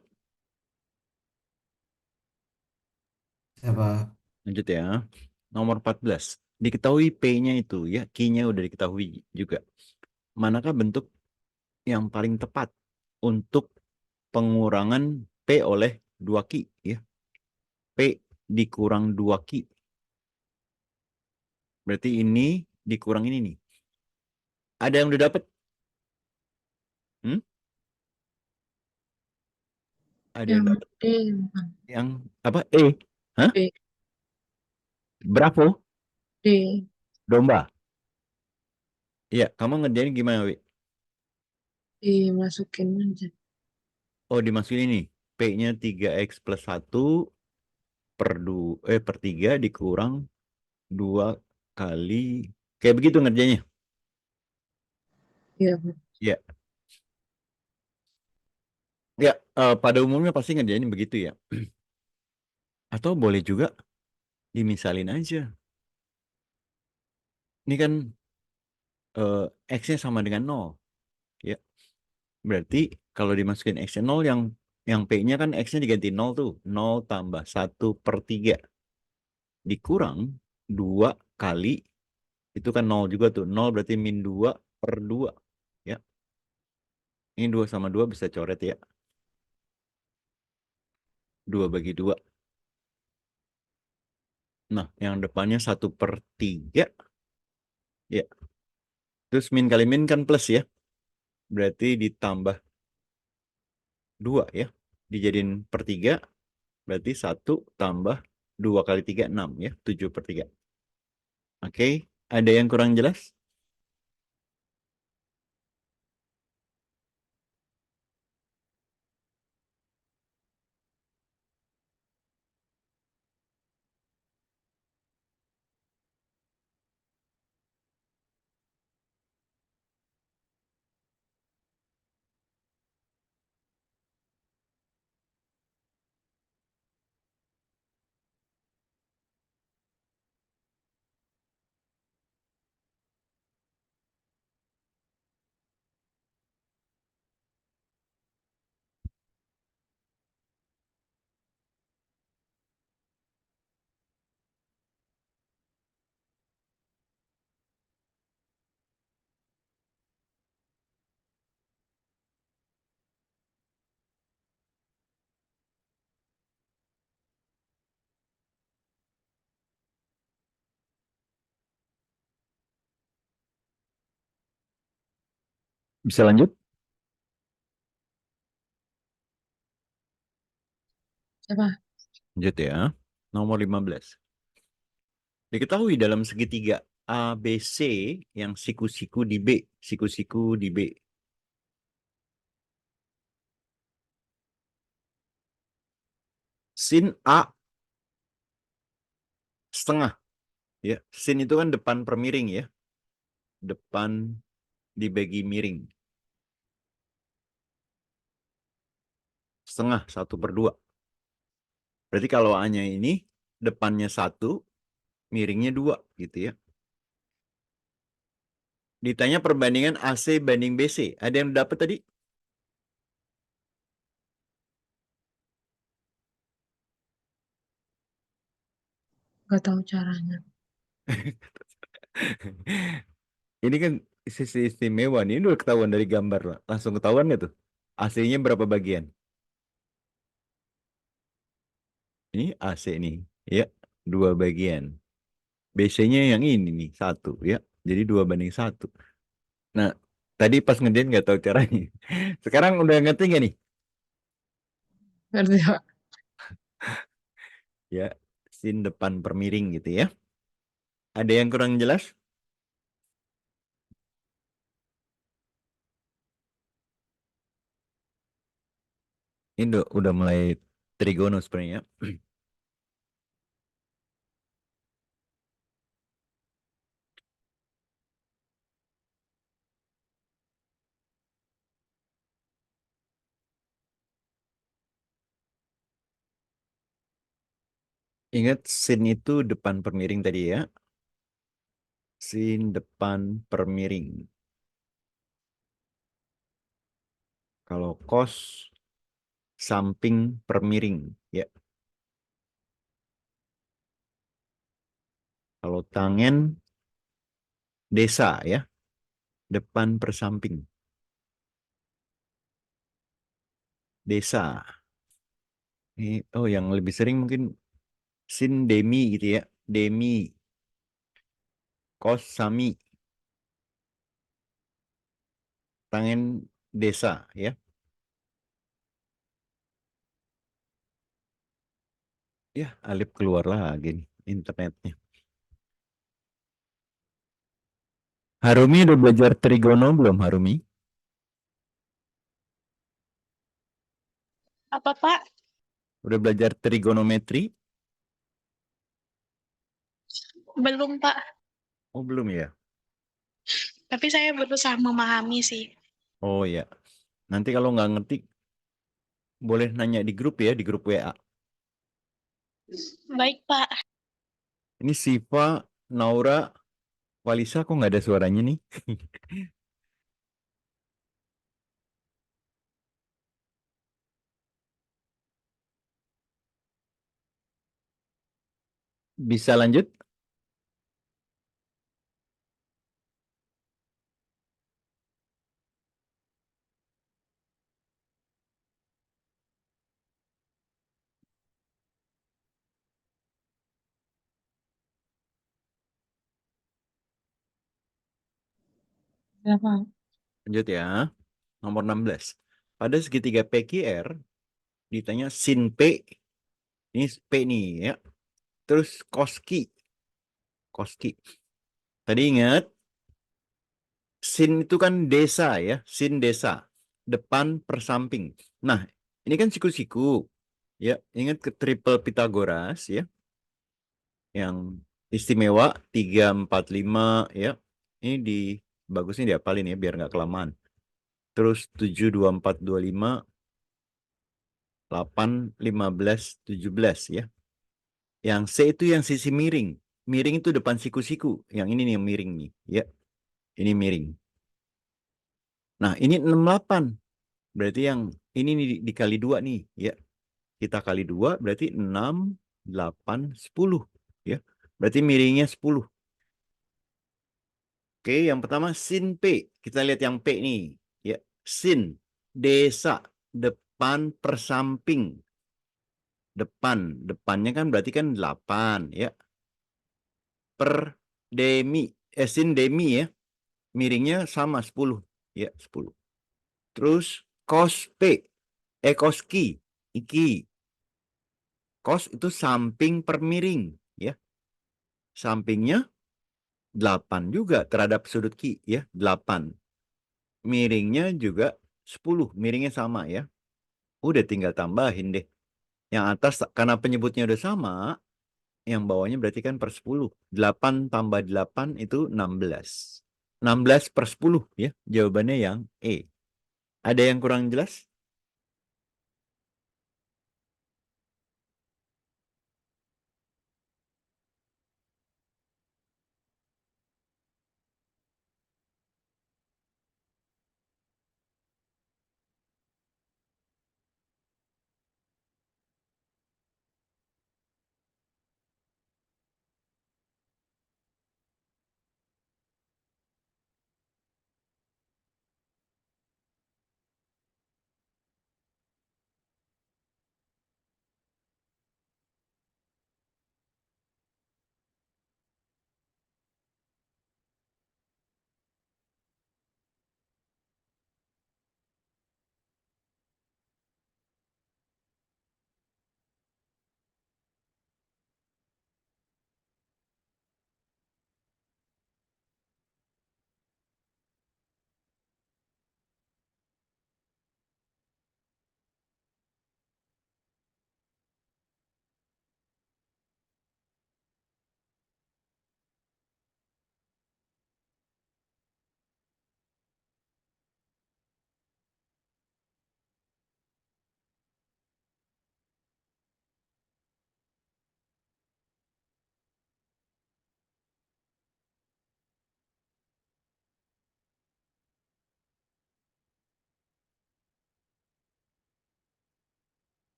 Speaker 4: Siapa?
Speaker 1: Lanjut ya. Nomor 14. Diketahui P-nya itu ya, Q-nya udah diketahui juga. Manakah bentuk yang paling tepat untuk pengurangan P oleh 2Q ya? P dikurang 2Q. Berarti ini dikurang ini nih. Ada yang udah dapat? Ada yang
Speaker 3: Yang
Speaker 1: dapat?
Speaker 3: D bukan.
Speaker 1: Yang apa? E? Hah?
Speaker 3: D.
Speaker 1: Bravo?
Speaker 3: D.
Speaker 1: Domba? Iya, kamu ngerjain gimana, Wi?
Speaker 3: Dimasukin aja.
Speaker 1: Oh, dimasukin ini. P-nya 3X plus 1 per 3 dikurang 2 kali. Kayak begitu ngerjainnya.
Speaker 3: Iya.
Speaker 1: Ya. Ya, pada umumnya pasti ngerjain begitu ya. Atau boleh juga dimisalin aja. Ini kan X-nya sama dengan 0. Ya. Berarti kalau dimasukin X-nya 0 yang P-nya kan X-nya diganti 0 tuh. 0 tambah 1 per 3. Dikurang 2 kali. Itu kan 0 juga tuh. 0 berarti min 2 per 2. Ya. Ini 2 sama 2 bisa coret ya. 2 bagi 2. Nah, yang depannya 1 per 3. Ya. Terus min kali min kan plus ya. Berarti ditambah 2 ya. Dijadiin per 3. Berarti 1 tambah 2 kali 3, 6 ya. 7 per 3. Oke. Ada yang kurang jelas? Bisa lanjut?
Speaker 3: Siapa?
Speaker 1: Lanjut ya. Nomor 15. Diketahui dalam segitiga ABC yang siku-siku di B. Siku-siku di B. Sin A setengah. Ya, sin itu kan depan per miring ya. Depan dibagi miring. Setengah, 1 per 2. Berarti kalau A-nya ini, depannya 1, miringnya 2 gitu ya. Ditanya perbandingan AC banding BC. Ada yang dapat tadi?
Speaker 3: Gak tahu caranya.
Speaker 1: Ini kan sisi istimewa nih. Ini udah ketahuan dari gambar lah. Langsung ketahuan nggak tuh? Aslinya berapa bagian? Ini AC nih. Ya, 2 bagian. BC-nya yang ini nih, 1 ya. Jadi 2:1. Nah, tadi pas ngerjain nggak tahu caranya. Sekarang udah ngerti nggak nih?
Speaker 3: Ngerti Pak?
Speaker 1: Ya, sin depan per miring gitu ya. Ada yang kurang jelas? Ini udah mulai trigono sebenarnya. Ingat sin itu depan per miring tadi ya. Sin depan per miring. Kalau cos samping per miring ya. Kalau tangen desa ya. Depan per samping. Desa. Ini, oh yang lebih sering mungkin sin demi gitu ya. Demi. Cos sami. Tangen desa ya. Ya, Alip keluar lagi nih internetnya. Harumi udah belajar trigono belum Harumi?
Speaker 5: Apa, Pak?
Speaker 1: Udah belajar trigonometri?
Speaker 5: Belum, Pak.
Speaker 1: Oh belum ya?
Speaker 5: Tapi saya berusaha memahami sih.
Speaker 1: Oh ya. Nanti kalau nggak ngerti boleh nanya di grup ya, di grup WA.
Speaker 5: Baik, Pak.
Speaker 1: Ini Siva, Naura, Walisa kok nggak ada suaranya nih? Bisa lanjut?
Speaker 3: Ya Pak.
Speaker 1: Lanjut ya. Nomor 16. Pada segitiga PQR ditanya sin P. Ini P nih ya. Terus cos Q. Cos Q. Tadi ingat sin itu kan desa ya. Sin desa. Depan per samping. Nah, ini kan siku-siku. Ya, ingat ke triple Pythagoras ya. Yang istimewa 3, 4, 5 ya. Ini bagusnya diapalin ya biar nggak kelamaan. Terus 7, 2, 4, 2, 5, 8, 15, 17 ya. Yang C itu yang sisi miring. Miring itu depan siku-siku. Yang ini nih yang miring nih ya. Ini miring. Nah, ini 68. Berarti yang ini nih dikali 2 nih ya. Kita kali 2 berarti 6, 8, 10 ya. Berarti miringnya 10. Oke, yang pertama sin P. Kita lihat yang P nih. Ya, sin desa depan per samping. Depannya kan berarti kan 8 ya. Per demi, sin demi ya. Miringnya sama 10 ya, 10. Terus cos P, cos Q, iki. Cos itu samping per miring ya. Sampingnya 8 juga terhadap sudut Q ya, 8. Miringnya juga 10, miringnya sama ya. Udah tinggal tambahin deh. Yang atas karena penyebutnya udah sama, yang bawahnya berarti kan per 10. 8 tambah 8 itu 16. 16 per 10 ya. Jawabannya yang E. Ada yang kurang jelas?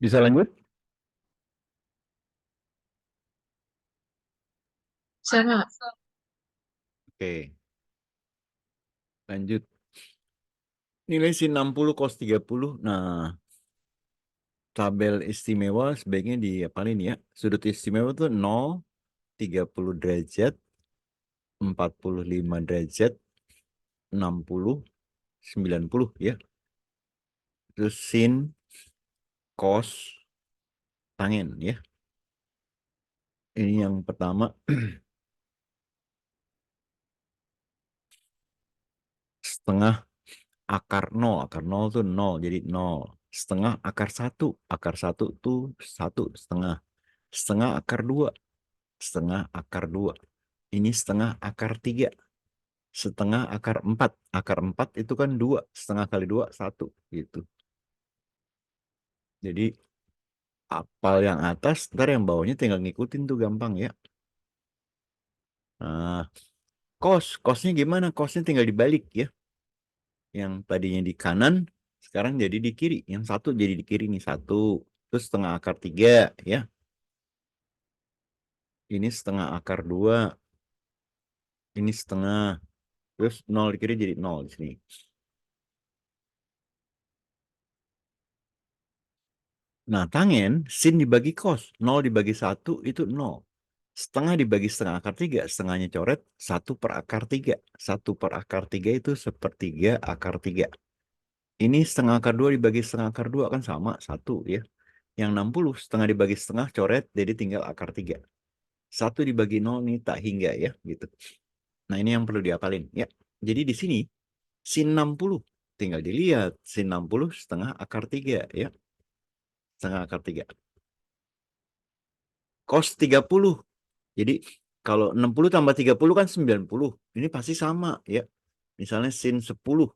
Speaker 1: Bisa lanjut?
Speaker 3: Sama.
Speaker 1: Oke, lanjut. Nilai sin 60 cos 30. Nah, tabel istimewa sebaiknya diapalin ya. Sudut istimewa tuh 0, 30 derajat, 45 derajat, 60, 90 ya. Terus sin, cos, tangen ya. Ini yang pertama. Setengah akar 0. Akar 0 tuh 0, jadi 0. Setengah akar 1. Akar 1 tuh 1 setengah. Setengah akar 2. Setengah akar 2. Ini setengah akar 3. Setengah akar 4. Akar 4 itu kan 2. Setengah kali 2, 1. Gitu. Jadi, apal yang atas, ntar yang bawahnya tinggal ngikutin tuh gampang ya. Nah, cosnya gimana? Cosnya tinggal dibalik ya. Yang tadinya di kanan, sekarang jadi di kiri. Yang satu jadi di kiri nih, 1. Terus setengah akar 3 ya. Ini setengah akar 2. Ini setengah. Terus 0 di kiri jadi 0 di sini. Nah, tangen, sin dibagi cos. 0 dibagi 1 itu 0. Setengah dibagi setengah akar 3. Setengahnya coret, 1 per akar 3. 1 per akar 3 itu sepertiga akar 3. Ini setengah akar 2 dibagi setengah akar 2 kan sama, 1 ya. Yang 60 setengah dibagi setengah coret, jadi tinggal akar 3. 1 dibagi 0 nih tak hingga ya, gitu. Nah, ini yang perlu diapalin ya. Jadi di sini, sin 60. Tinggal dilihat, sin 60 setengah akar 3 ya. Setengah akar 3. Cos 30. Jadi kalau 60 tambah 30 kan 90. Ini pasti sama ya. Misalnya sin 10.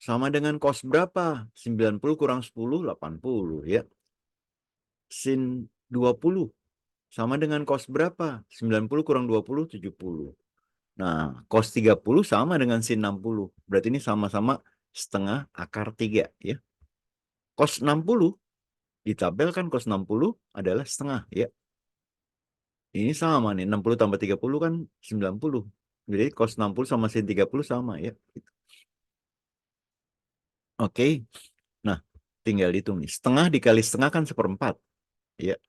Speaker 1: Sama dengan cos berapa? 90 kurang 10, 80 ya. Sin 20. Sama dengan cos berapa? 90 kurang 20, 70. Nah, cos 30 sama dengan sin 60. Berarti ini sama-sama setengah akar 3 ya. Cos 60 di tabel kan cos 60 adalah setengah ya. Ini sama nih, 60 tambah 30 kan 90. Jadi cos 60 sama sin 30 sama ya. Oke. Nah, tinggal hitung nih. Setengah dikali setengah kan 1/4 ya.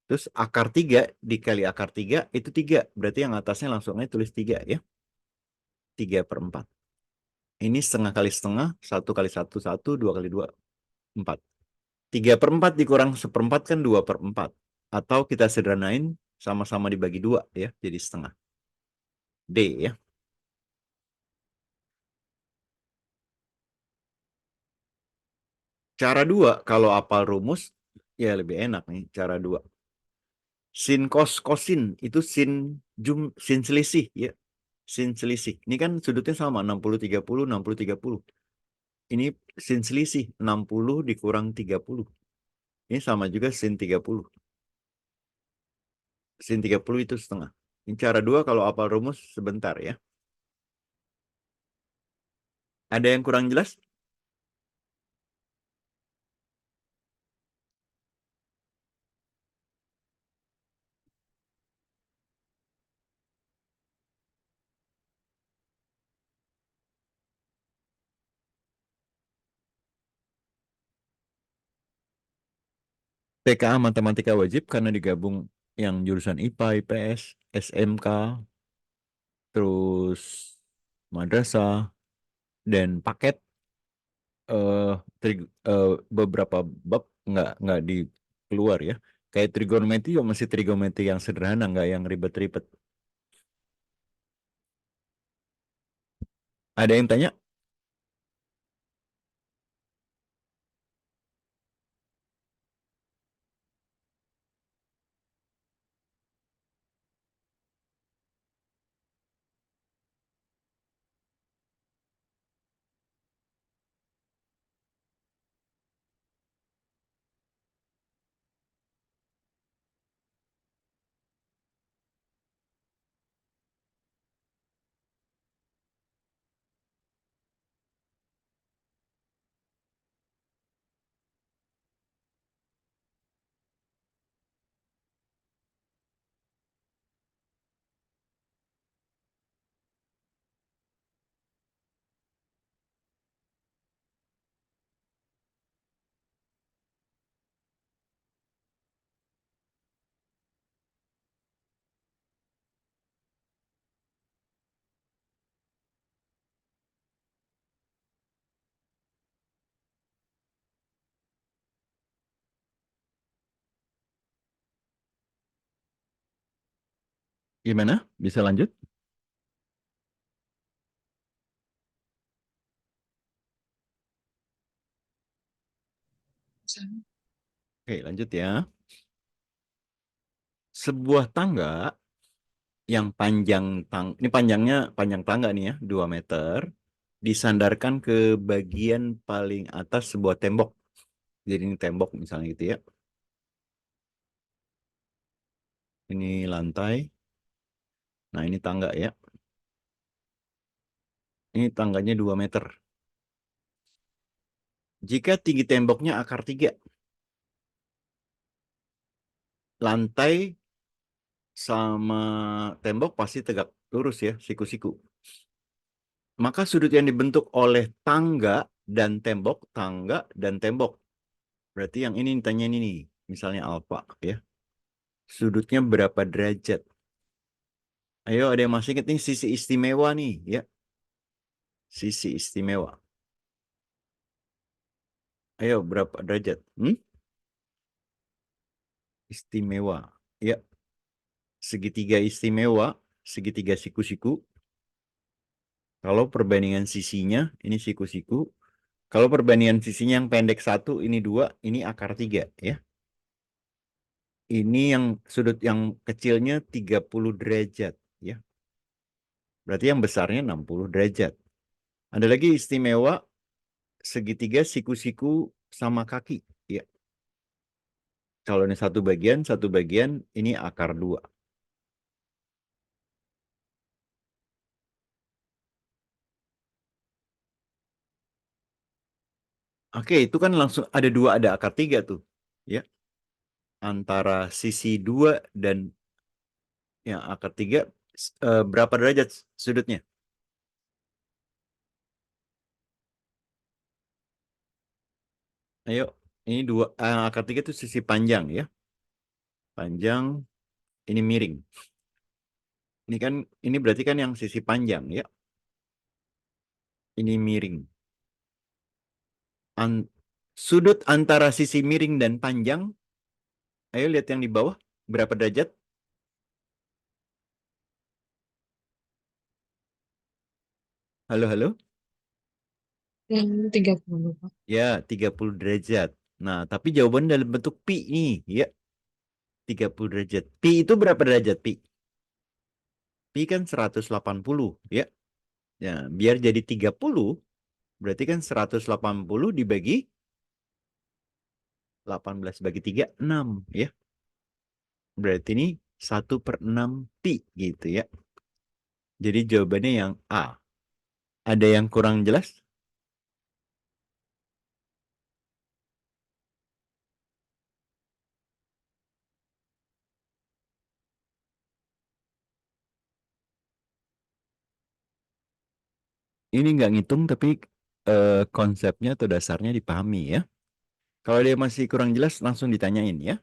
Speaker 1: Terus akar 3 dikali akar 3 itu 3. Berarti yang atasnya langsung aja tulis 3 ya. 3/4. Ini setengah kali setengah, 1 kali 1, 1, 2 kali 2, 4. 3/4 dikurang 1/4 kan 2/4. Atau kita sederhanain sama-sama dibagi 2 ya, jadi setengah. D ya. Cara 2, kalau apal rumus, ya lebih enak nih cara 2. Sin cos kosin, itu sin selisih ya. Sin selisih. Ini kan sudutnya sama, 60, 30, 60, 30. Ini sin selisih, 60 dikurang 30. Ini sama juga sin 30. Sin 30 itu setengah. Ini cara 2 kalau apal rumus sebentar ya. Ada yang kurang jelas? TKA Matematika wajib karena digabung yang jurusan IPA, IPS, SMK, terus madrasah, dan paket eh, beberapa bab nggak di keluar ya. Kayak trigonometri juga masih trigonometri yang sederhana, nggak yang ribet-ribet. Ada yang tanya? Gimana? Bisa lanjut?
Speaker 3: Sama.
Speaker 1: Oke, lanjut ya. Sebuah tangga yang ini panjang tangga nih ya, 2 meter, disandarkan ke bagian paling atas sebuah tembok. Jadi ini tembok misalnya gitu ya. Ini lantai. Nah, ini tangga ya. Ini tangganya 2 meter. Jika tinggi temboknya akar 3, lantai sama tembok pasti tegak lurus ya, siku-siku. Maka sudut yang dibentuk oleh tangga dan tembok, berarti yang ini ditanya ini nih, misalnya alfa ya. Sudutnya berapa derajat? Ayo, ada yang masih ingat nih sisi istimewa nih ya. Sisi istimewa. Ayo, berapa derajat? Istimewa. Ya, segitiga istimewa, segitiga siku-siku. Kalau perbandingan sisinya, ini siku-siku. Kalau perbandingan sisinya yang pendek 1, ini 2, ini akar 3 ya. Ini yang sudut yang kecilnya 30 derajat ya. Berarti yang besarnya 60 derajat. Ada lagi istimewa segitiga siku-siku sama kaki ya. Kalau ini satu bagian, ini akar 2. Oke, itu kan langsung ada akar 3 tuh ya. Antara sisi 2 dan yang akar 3 berapa derajat sudutnya? Ayo, ini akar 3 itu sisi panjang ya. Panjang, ini miring. Ini berarti kan yang sisi panjang ya. Ini miring. Sudut antara sisi miring dan panjang, ayo lihat yang di bawah, berapa derajat? Halo, halo?
Speaker 3: Yang 30, Pak.
Speaker 1: Ya, 30 derajat. Nah, tapi jawaban dalam bentuk pi nih, ya. 30 derajat. Pi itu berapa derajat, pi? Pi kan 180, ya. Ya, biar jadi 30, berarti kan 180 dibagi 18 bagi 3, 6, ya. Berarti ini 1/6 pi, gitu ya. Jadi jawabannya yang A. Ada yang kurang jelas? Ini nggak ngitung, tapi konsepnya atau dasarnya dipahami ya. Kalau dia masih kurang jelas, langsung ditanyain ya.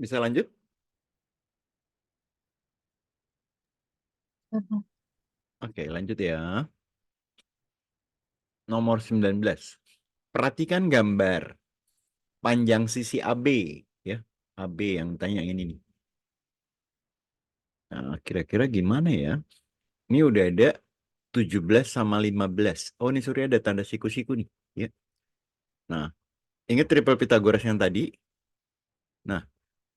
Speaker 1: Bisa lanjut?
Speaker 3: Sama.
Speaker 1: Oke, lanjut ya. Nomor 19. Perhatikan gambar panjang sisi AB ya. AB yang tanya ini nih. Nah, kira-kira gimana ya? Ini udah ada 17 sama 15. Oh, ini Surya ada tanda siku-siku nih, ya. Nah, ingat triple Pythagoras yang tadi? Nah,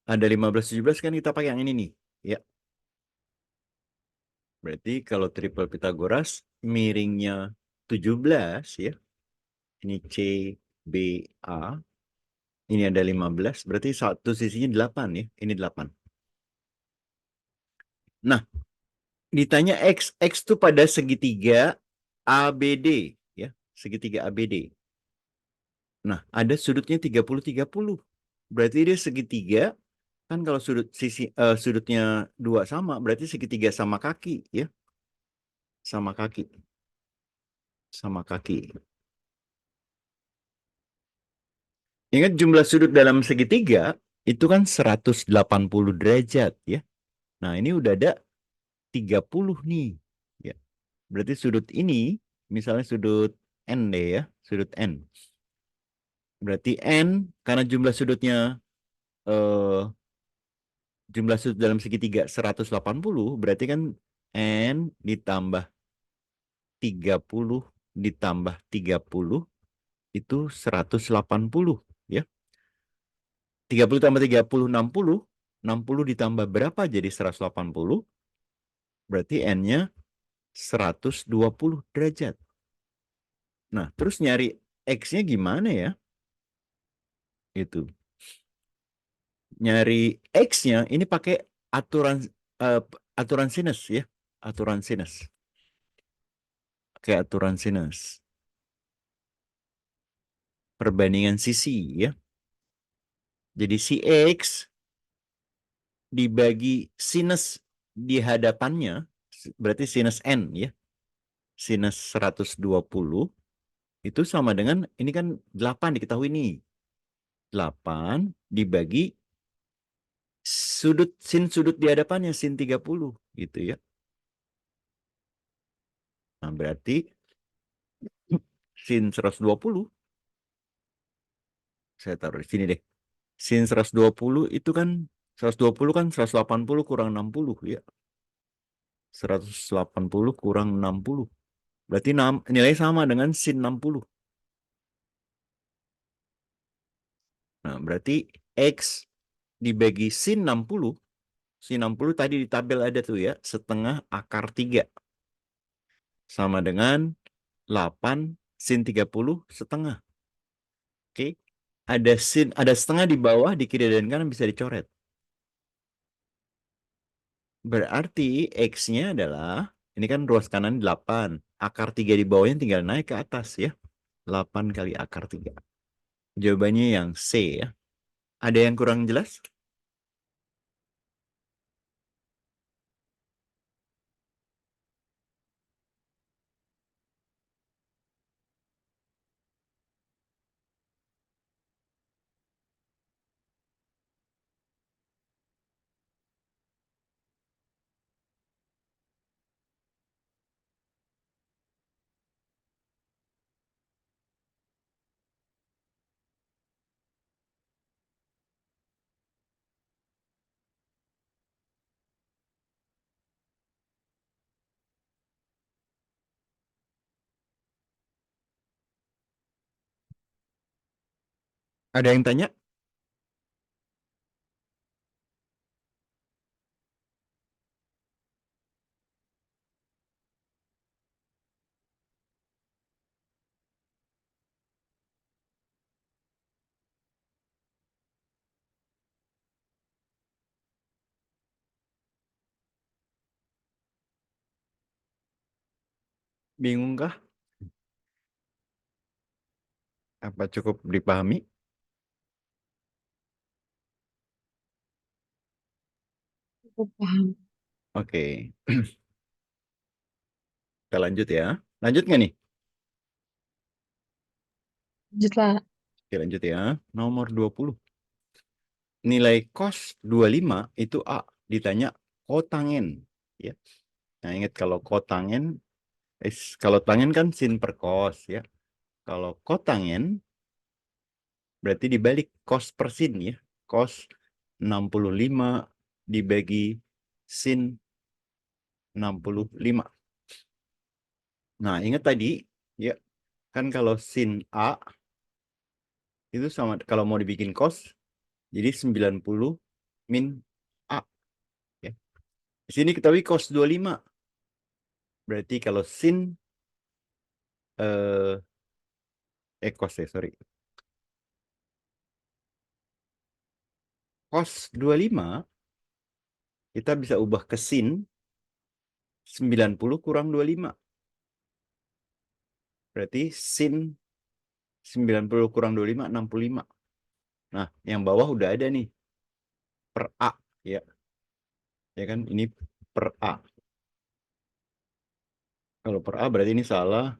Speaker 1: ada 15 17 kan kita pakai yang ini nih, ya. Berarti kalau triple Pythagoras miringnya 17 ya. Ini C B A. Ini ada 15, berarti satu sisinya 8 ya. Ini 8. Nah, ditanya X. X itu pada segitiga ABD ya, segitiga ABD. Nah, ada sudutnya 30 30. berarti dia segitiga. Kan kalau sudutnya 2 sama, berarti segitiga sama kaki, ya. Sama kaki. Sama kaki. Ingat jumlah sudut dalam segitiga itu kan 180 derajat, ya. Nah, ini udah ada 30 nih. Ya. Berarti sudut ini, misalnya sudut N deh ya, sudut N. Berarti N, karena jumlah sudutnya jumlah sudut dalam segitiga 180, berarti kan N ditambah 30 ditambah 30 itu 180, ya. 30 tambah 30, 60. 60 ditambah berapa jadi 180? Berarti N-nya 120 derajat. Nah, terus nyari X-nya gimana ya? Itu. Nyari X-nya ini pakai aturan sinus, ya. Aturan sinus. Pakai aturan sinus. Perbandingan sisi, ya. Jadi si X dibagi sinus di hadapannya, berarti sinus N, ya. Sinus 120 itu sama dengan, ini kan 8 diketahui nih. 8 dibagi sin sudut di hadapannya, sin 30, gitu ya. Nah, berarti sin 120, saya taruh di sini deh. Sin 120 itu kan, 120 kan 180 kurang 60, ya. 180 kurang 60. Berarti nilai sama dengan sin 60. Nah, berarti X dibagi sin 60. Sin 60 tadi di tabel ada tuh ya, setengah akar 3. Sama dengan 8 sin 30 setengah. Oke. Ada setengah di bawah, di kiri dan kanan bisa dicoret. Berarti X-nya adalah, ini kan ruas kanan 8. Akar 3 di bawahnya tinggal naik ke atas ya. 8 kali akar 3. Jawabannya yang C ya. Ada yang kurang jelas? Ada yang tanya? Bingung kah? Apa cukup dipahami?
Speaker 3: Aku paham.
Speaker 1: Oke. Kita lanjut ya. Lanjut nggak nih?
Speaker 3: Lanjutlah.
Speaker 1: Oke, lanjut ya. Nomor 20. Nilai cos 25 itu A. Ditanya kotangen. Ya. Nah, ingat kalau kotangen, kalau tangen kan sin per cos ya. Kalau kotangen berarti dibalik cos per sin ya. Cos 65 dibagi sin 65. Nah, ingat tadi ya, kan kalau sin A itu sama, kalau mau dibikin cos jadi 90 min A ya. Di sini ketahui cos 25. Berarti kalau sin cos ya, sorry. Cos 25 kita bisa ubah ke sin 90 kurang 25. Berarti sin 90 kurang 25, 65. Nah, yang bawah udah ada nih. Per A. Ya. Ya kan? Ini per A. Kalau per A berarti ini salah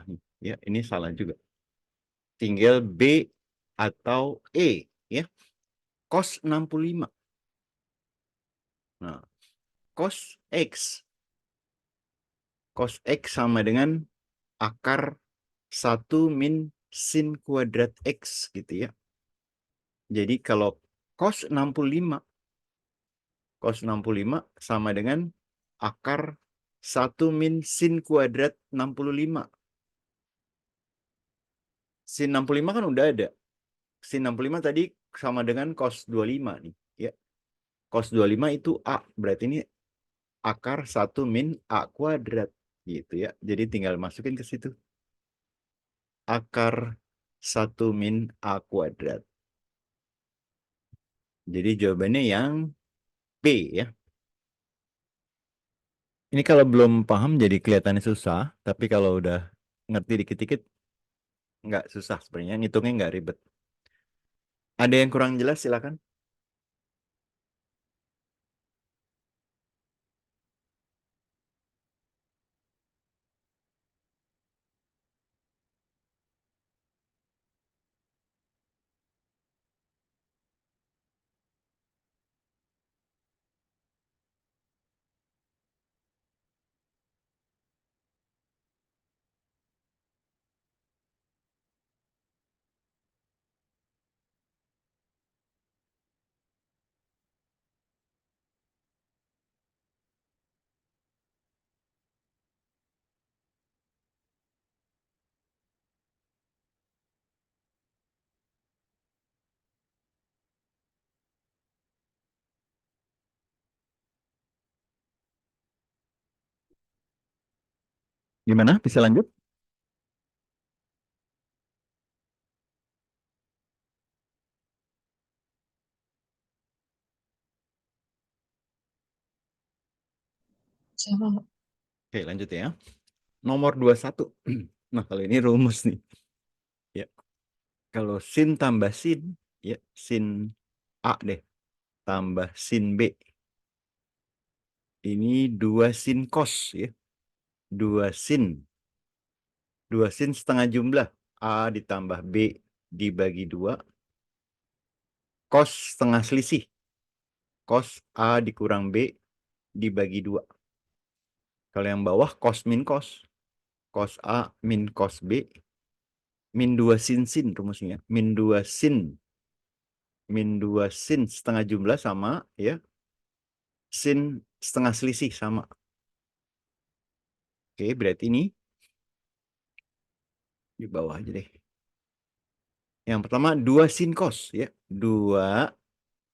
Speaker 1: nih. Ya, ini salah juga. Tinggal B atau E. Ya. Cos 65. Nah, cos X. Cos X sama dengan akar 1 min sin kuadrat X gitu ya. Jadi kalau cos 65 sama dengan akar 1 min sin kuadrat 65. Sin 65 kan udah ada. Sin 65 tadi sama dengan cos 25 nih. Ya. Cos 25 itu A. Berarti ini akar 1 min A kuadrat. Gitu ya. Jadi tinggal masukin ke situ. Akar 1 min A kuadrat. Jadi jawabannya yang B ya. Ini kalau belum paham jadi kelihatannya susah, tapi kalau udah ngerti dikit-dikit nggak susah sebenarnya, ngitungnya nggak ribet. Ada yang kurang jelas silakan. Gimana? Bisa lanjut?
Speaker 3: Sama.
Speaker 1: Oke, lanjut ya. Nomor 21. Nah, kalau ini rumus nih. Ya. Kalau sin tambah sin, ya, sin A deh, tambah sin B. Ini 2 sin cos ya. 2 sin. 2 sin setengah jumlah. A ditambah B dibagi 2. Cos setengah selisih. Cos A dikurang B dibagi 2. Kalau yang bawah cos min cos. Cos A min cos B. Min 2 sin sin rumusnya. Min 2 sin. Min 2 sin setengah jumlah sama ya. Sin setengah selisih sama. Oke, berarti ini di bawah aja deh. Yang pertama 2 sin cos ya. 2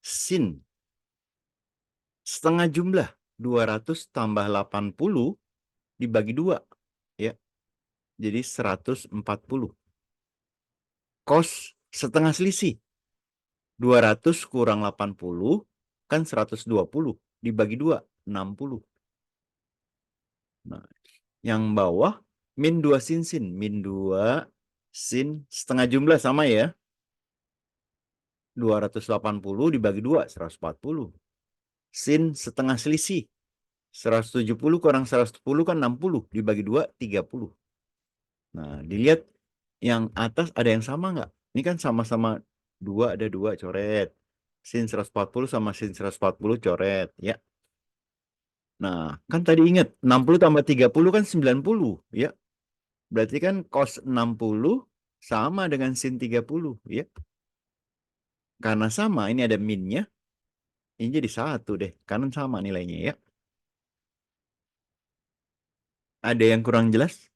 Speaker 1: sin setengah jumlah 200 tambah 80 dibagi 2 ya. Jadi 140. Cos setengah selisih 200 kurang 80 kan 120 dibagi 2 60. Nah, yang bawah min 2 sin sin, min 2 sin setengah jumlah sama ya. 280 dibagi 2 140. Sin setengah selisih 170 kurang 110 kan 60 dibagi 2 30. Nah, dilihat yang atas ada yang sama nggak? Ini kan sama-sama 2 ada 2 coret. Sin 140 sama sin 140 coret ya. Nah, kan tadi ingat 60 tambah 30 kan 90 ya. Berarti kan cos 60 sama dengan sin 30 ya. Karena sama ini ada minnya. Ini jadi 1 deh. Kanan sama nilainya ya. Ada yang kurang jelas?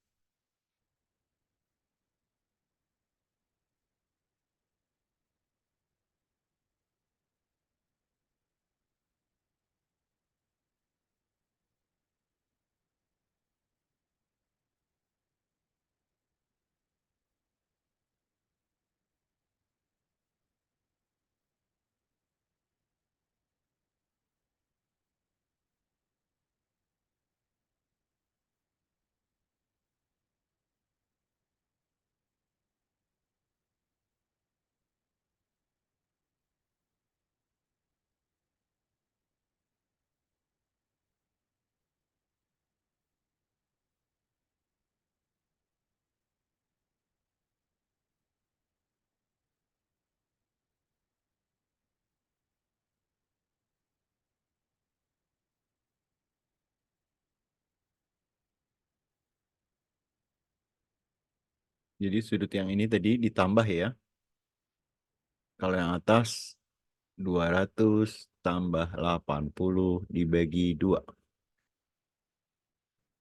Speaker 1: Jadi sudut yang ini tadi ditambah ya. Kalau yang atas 200 tambah 80 dibagi 2.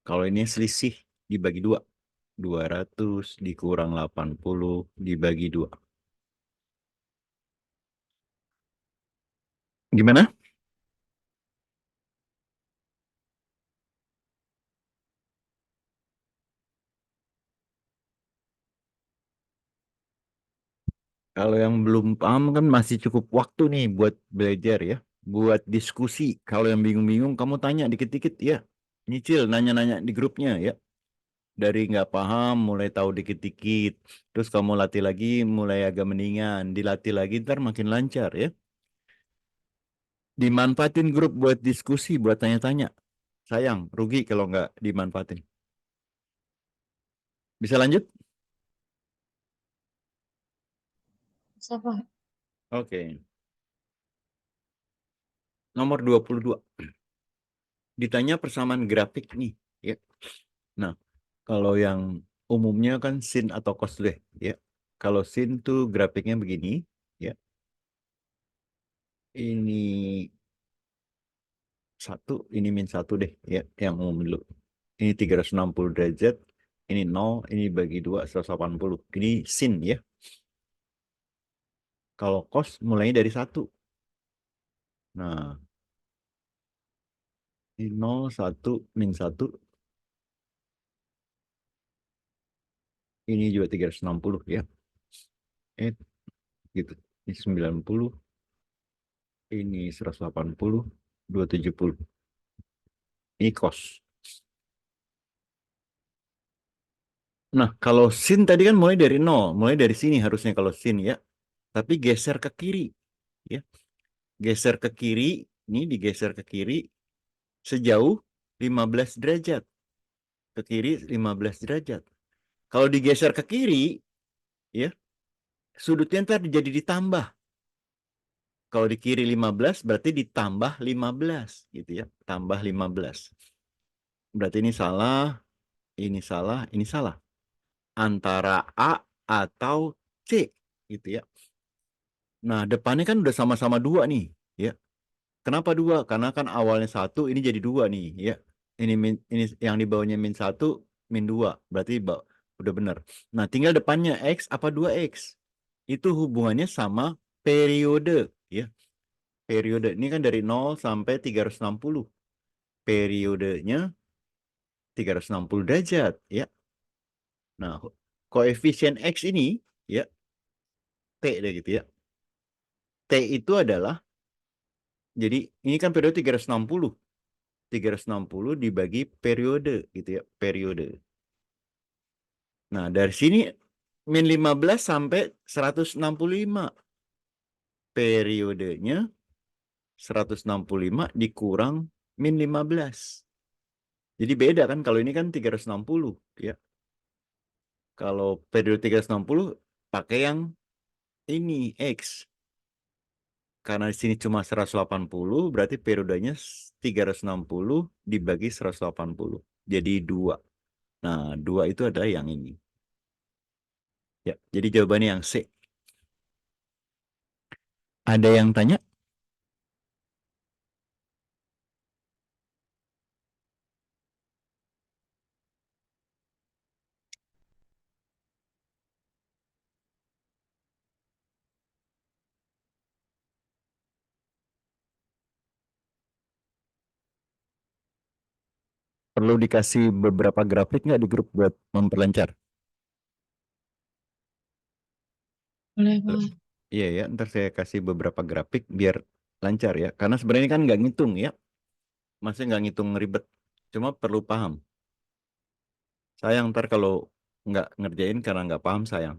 Speaker 1: Kalau ini selisih dibagi 2. 200 dikurang 80 dibagi 2. Gimana? Kalau yang belum paham kan masih cukup waktu nih buat belajar ya. Buat diskusi. Kalau yang bingung-bingung kamu tanya dikit-dikit ya. Nyicil, nanya-nanya di grupnya ya. Dari nggak paham mulai tahu dikit-dikit. Terus kamu latih lagi mulai agak mendingan. Dilatih lagi ntar makin lancar ya. Dimanfaatin grup buat diskusi, buat tanya-tanya. Sayang, rugi kalau nggak dimanfaatin. Bisa lanjut?
Speaker 3: Siapa?
Speaker 1: Oke. Nomor 22. Ditanya persamaan grafik nih. Ya. Nah, kalau yang umumnya kan sin atau cos deh. Ya. Kalau sin tuh grafiknya begini. Ya. Ini 1, ini min 1 deh. Ya, yang umum dulu. Ini 360 derajat. Ini 0, ini bagi 2, 180. Ini sin ya. Kalau cos mulainya dari 1. Nah, ini 0, 1, min 1. Ini juga 360 ya. Gitu. Ini 90. Ini 180. 270. Ini cos. Nah, kalau sin tadi kan mulai dari 0. Mulai dari sini harusnya kalau sin ya. Tapi geser ke kiri. Ya. Geser ke kiri. Ini digeser ke kiri. Sejauh 15 derajat. Ke kiri 15 derajat. Kalau digeser ke kiri. Ya. Sudutnya ntar jadi ditambah. Kalau di kiri 15 berarti ditambah 15. Gitu ya. Tambah 15. Berarti ini salah. Ini salah. Ini salah. Antara A atau C. Gitu ya. Nah, depannya kan udah sama-sama 2 nih. Ya. Kenapa 2? Karena kan awalnya 1, ini jadi 2 nih. Ya. Ini yang di bawahnya min 1, min 2. Berarti udah benar. Nah, tinggal depannya X apa 2X. Itu hubungannya sama periode. Ya. Periode ini kan dari 0 sampai 360. Periodenya 360 derajat. Ya. Nah, koefisien X ini, ya, T deh gitu ya. T itu adalah, jadi ini kan periode 360. 360 dibagi periode gitu ya, periode. Nah, dari sini min 15 sampai 165. Periodenya 165 dikurang min 15. Jadi beda kan, kalau ini kan 360 ya. Kalau periode 360 pakai yang ini X. Karena di sini cuma 180, berarti periodenya 360 dibagi 180. Jadi 2. Nah, 2 itu adalah yang ini. Ya, jadi jawabannya yang C. Ada yang tanya? Perlu dikasih beberapa grafik nggak di grup buat memperlancar?
Speaker 3: Boleh, Pak.
Speaker 1: Iya ya, ntar saya kasih beberapa grafik biar lancar ya. Karena sebenarnya kan nggak ngitung ya. Maksudnya nggak ngitung ribet. Cuma perlu paham. Sayang ntar kalau nggak ngerjain karena nggak paham sayang.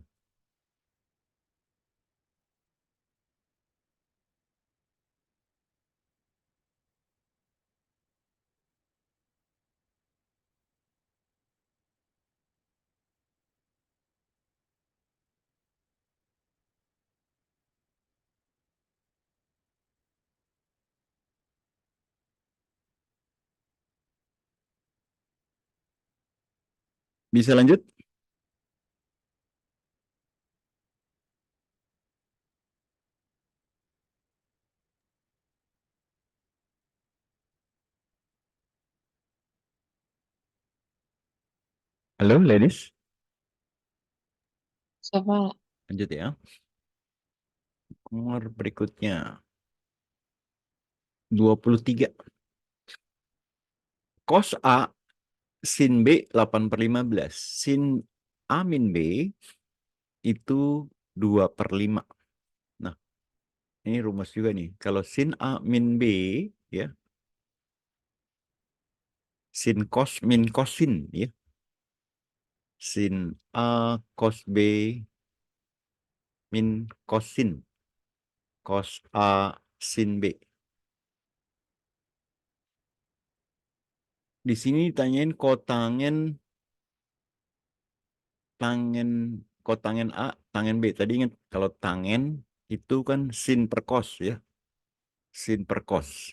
Speaker 1: Bisa lanjut? Halo, ladies.
Speaker 3: Siapa?
Speaker 1: Lanjut ya. Nomor berikutnya. 23. Cos A sin B 8/15. Sin A min B itu 2/5. Nah, ini rumus juga nih. Kalau sin A min B, ya, sin cos min cosin, ya. Sin A cos B min cosin. Cos A sin B. Di sini ditanyain kotangen kotangen A, tangen B. Tadi ingat kalau tangen itu kan sin per cos, ya. Sin per cos.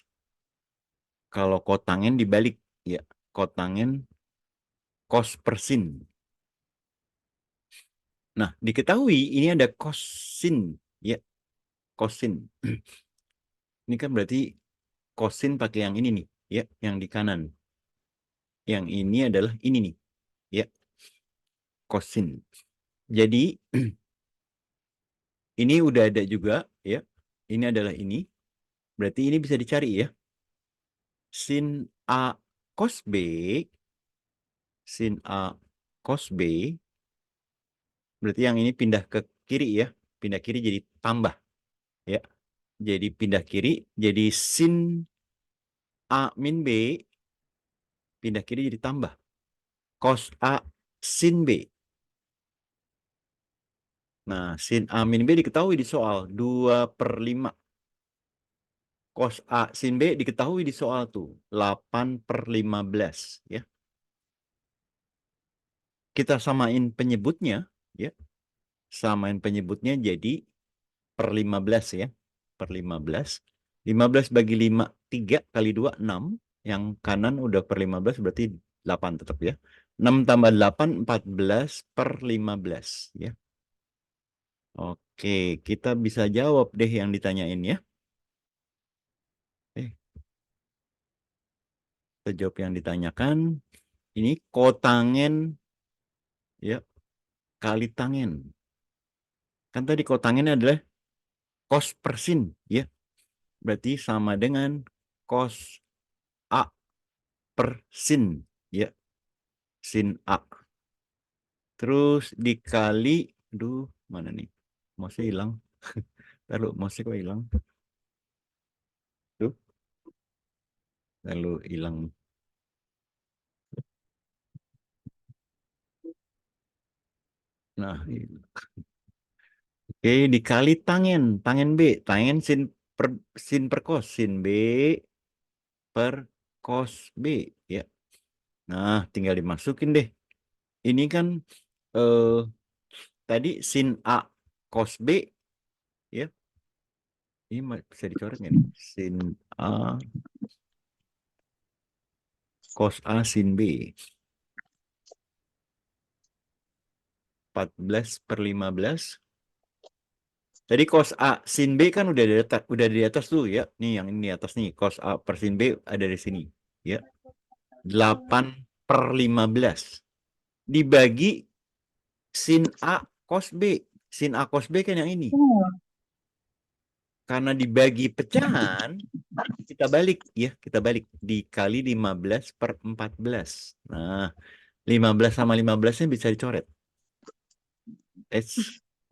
Speaker 1: Kalau kotangen dibalik, ya. Kotangen cos per sin. Nah, diketahui ini ada kosin, ya. Kosin. Ini kan berarti kosin pakai yang ini nih, ya, yang di kanan. Yang ini adalah ini nih, ya. Kosin. Jadi ini udah ada juga, ya. Ini adalah ini. Berarti ini bisa dicari, ya. Sin A cos B, sin A cos B, berarti yang ini pindah ke kiri, ya. Pindah kiri jadi tambah, ya. Jadi pindah kiri, jadi sin A min B, pindah kiri jadi tambah. Cos A sin B. Nah, sin A min B diketahui di soal 2/5. Cos A sin B diketahui di soal tuh 8/15, ya. Kita samain penyebutnya, ya. Samain penyebutnya jadi per 15, ya. Per 15. 15 bagi 5, 3 kali 2, 6. Yang kanan udah per 15 berarti 8 tetap, ya. 6 tambah 8, 14/15, ya. Oke, kita bisa jawab deh yang ditanyain, ya. Kita jawab yang ditanyakan. Ini kotangen, ya, kali tangen. Kan tadi kotangen adalah cos per sin, ya. Berarti sama dengan cos A per sin, ya. Sin A. Terus dikali, aduh, mana nih? Mouse hilang. Lalu mouse kok hilang? Tuh, lalu hilang. Nah, oke, dikali tangen, tangen B, tangen sin per cos, sin B per cos B, ya. Nah, tinggal dimasukin deh. Ini kan tadi sin A cos B, ya. Ini bisa dicoret nggak nih? Sin A cos A sin B. 14/15. Tadi cos A sin B kan udah di atas tuh, ya. Nih yang ini di atas nih. Cos A per sin B ada di sini, ya. 8/15 dibagi sin A cos B. Sin A cos B kan yang ini. Karena dibagi pecahan, kita balik, ya. Kita balik. Dikali 15/14. Nah, 15 sama 15-nya bisa dicoret.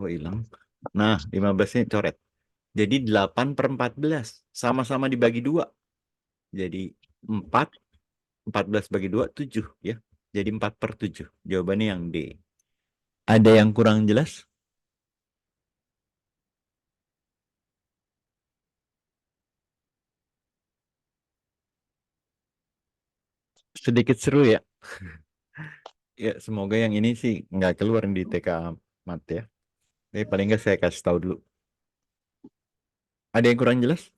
Speaker 1: Oh hilang. Nah, 15-nya coret. Jadi 8/14. Sama-sama dibagi 2. Jadi 4. 14 bagi 2, 7, ya. Jadi 4/7. Jawabannya yang D. Ada yang kurang jelas? Sedikit seru, ya. Ya, semoga yang ini sih nggak keluar di TK Mat, ya. Tapi paling nggak saya kasih tahu dulu. Ada yang kurang jelas?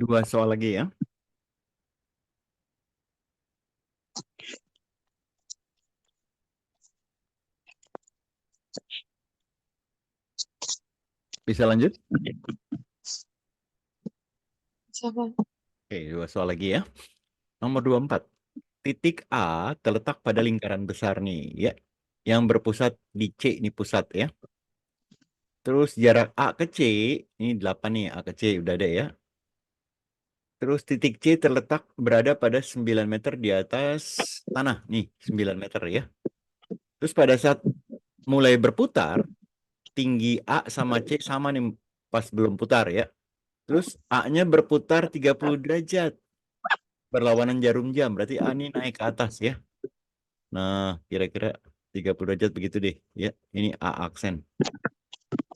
Speaker 1: 2 soal lagi ya. Bisa lanjut?
Speaker 3: Siapa?
Speaker 1: Oke, 2 soal lagi ya. Nomor 24. Titik A terletak pada lingkaran besar nih ya. Yang berpusat di C, ini pusat ya. Terus jarak A ke C, ini 8 nih, A ke C udah ada ya. Terus titik C terletak berada pada 9 meter di atas tanah, nih 9 meter ya. Terus pada saat mulai berputar, tinggi A sama C sama nih pas belum putar ya. Terus A-nya berputar 30 derajat. Berlawanan jarum jam, berarti A ini naik ke atas ya. Nah, kira-kira 30 derajat begitu deh ya. Ini A aksen.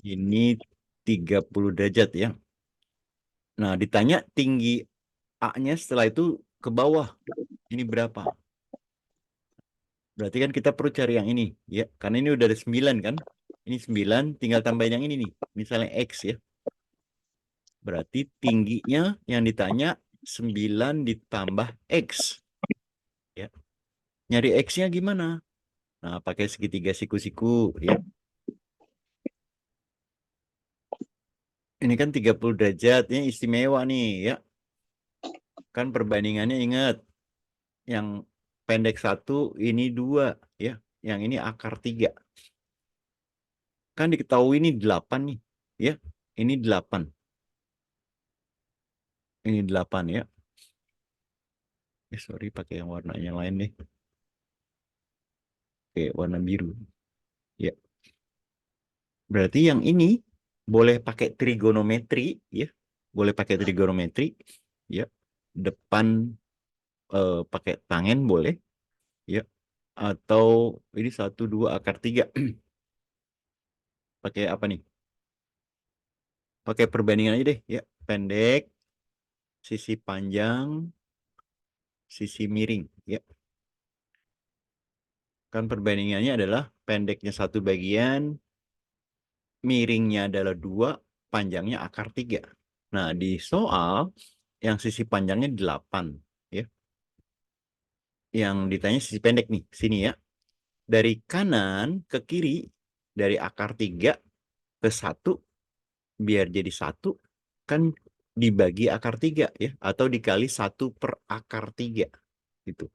Speaker 1: Ini 30 derajat ya. Nah, ditanya tinggi A-nya setelah itu ke bawah. Ini berapa? Berarti kan kita perlu cari yang ini ya. Karena ini udah ada 9 kan. Ini 9, tinggal tambahin yang ini nih. Misalnya X ya. Berarti tingginya yang ditanya 9 ditambah X. Ya. Nyari X-nya gimana? Nah, pakai segitiga siku-siku ya. Ini kan 30 derajat, ini istimewa nih ya. Kan perbandingannya ingat. Yang pendek 1 ini 2 ya. Yang ini akar 3. Kan diketahui ini 8 nih ya. Ini 8. Ini 8 ya. Sorry pakai yang warna yang lain deh. Oke, warna biru. Ya. Berarti yang ini boleh pakai trigonometri ya. Boleh pakai trigonometri ya. Depan pakai tangen boleh ya. Atau ini 1 2 akar 3. Pakai apa nih? Pakai perbandingan aja deh ya. Pendek, sisi panjang, sisi miring ya. Kan perbandingannya adalah pendeknya 1 bagian, miringnya adalah 2, panjangnya akar 3. Nah, di soal yang sisi panjangnya 8 ya. Yang ditanya sisi pendek nih, sini ya. Dari kanan ke kiri, dari akar 3 ke 1 biar jadi 1 kan dibagi akar 3 ya, atau dikali 1 per akar 3 gitu.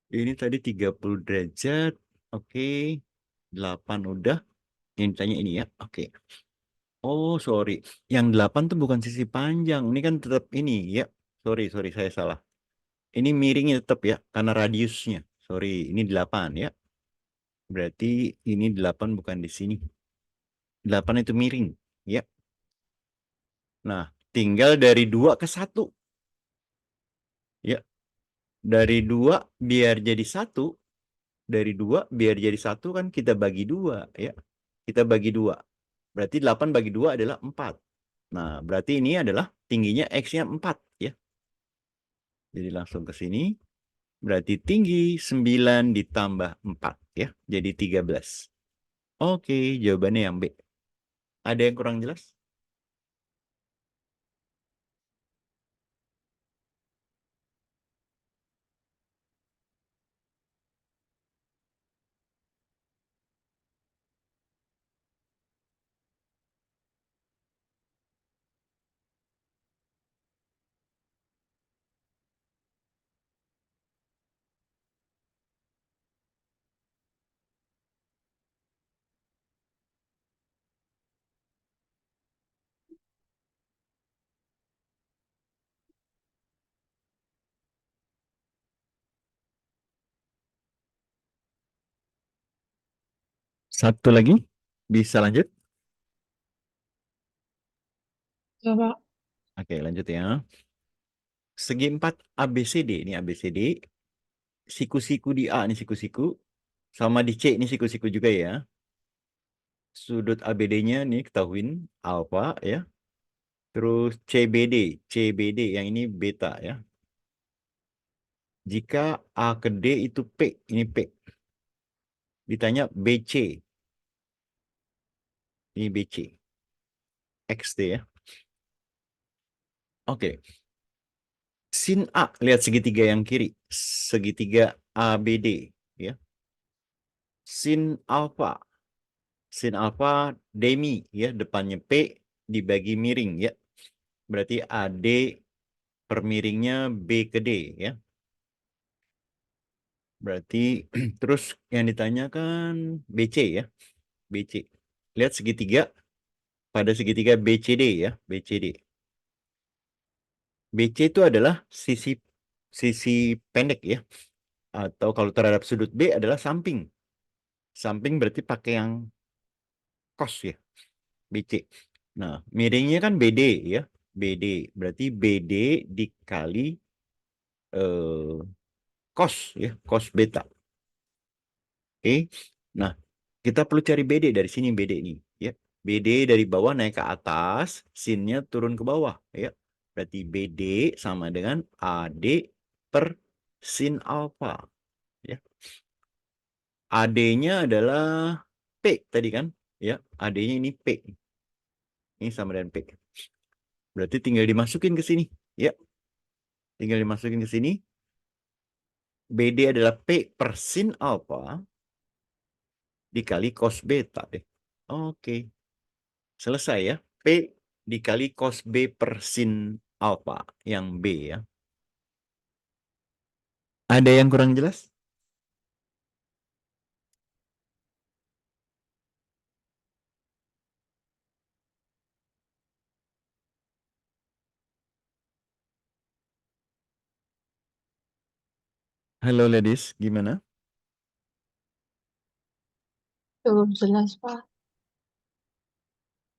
Speaker 1: Ini tadi 30 derajat. Oke. 8 udah. Yang ditanya ini ya. Oke. Oh, sorry. Yang 8 tuh bukan sisi panjang. Ini kan tetap ini ya. Sorry, saya salah. Ini miringnya tetap ya, karena radiusnya. Sorry, ini 8 ya. Berarti ini 8 bukan di sini. 8 itu miring ya. Nah, tinggal dari 2 ke 1. Ya. Dari 2 biar jadi 1. Dari 2 biar jadi 1 kan kita bagi 2 ya. Kita bagi 2. Berarti 8 bagi 2 adalah 4. Nah, berarti ini adalah tingginya X-nya 4 ya. Jadi langsung ke sini. Berarti tinggi 9 ditambah 4 ya. Jadi 13. Oke, jawabannya yang B. Ada yang kurang jelas? Satu lagi. Bisa lanjut?
Speaker 3: Siapa?
Speaker 1: Oke, lanjut ya. Segi 4 ABCD. Ini ABCD. Siku-siku di A ini siku-siku. Sama di C ini siku-siku juga ya. Sudut ABD-nya nih ketahuin alfa ya. Terus CBD yang ini beta ya. Jika A ke D itu P, ini P. Ditanya BC. Ini BC. XT ya. Oke. Sin A, lihat segitiga yang kiri. Segitiga ABD. Ya. Sin alfa. Sin alfa demi. Ya, depannya P dibagi miring. Ya. Berarti AD per miringnya B ke D. Ya. Berarti terus yang ditanyakan BC ya. BC. Lihat segitiga. Pada segitiga BCD ya. BCD. BC itu adalah sisi pendek ya. Atau kalau terhadap sudut B adalah samping. Samping berarti pakai yang cos ya. BC. Nah, miringnya kan BD ya. BD. Berarti BD dikali cos ya. Cos beta. Oke. Nah, kita perlu cari BD dari sini BD ini ya. BD dari bawah naik ke atas, sinnya turun ke bawah ya. Berarti BD sama dengan AD per sin alfa ya. AD-nya adalah P tadi kan ya. AD-nya ini P. Ini sama dengan P. Berarti tinggal dimasukin ke sini ya. Tinggal dimasukin ke sini. BD adalah P per sin alfa dikali cos beta deh. Oke. Selesai ya. P dikali cos B per sin alfa. Yang B ya. Ada yang kurang jelas? Halo ladies, gimana?
Speaker 3: Belum jelas, Pak.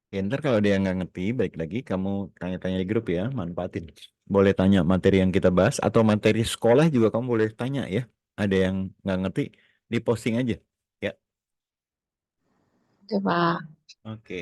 Speaker 1: Ya, ntar kalau ada yang nggak ngerti, balik lagi kamu tanya-tanya di grup ya, manfaatin. Boleh tanya materi yang kita bahas atau materi sekolah juga kamu boleh tanya ya. Ada yang nggak ngerti, di posting aja. Ya,
Speaker 3: Oke, Pak.
Speaker 1: oke.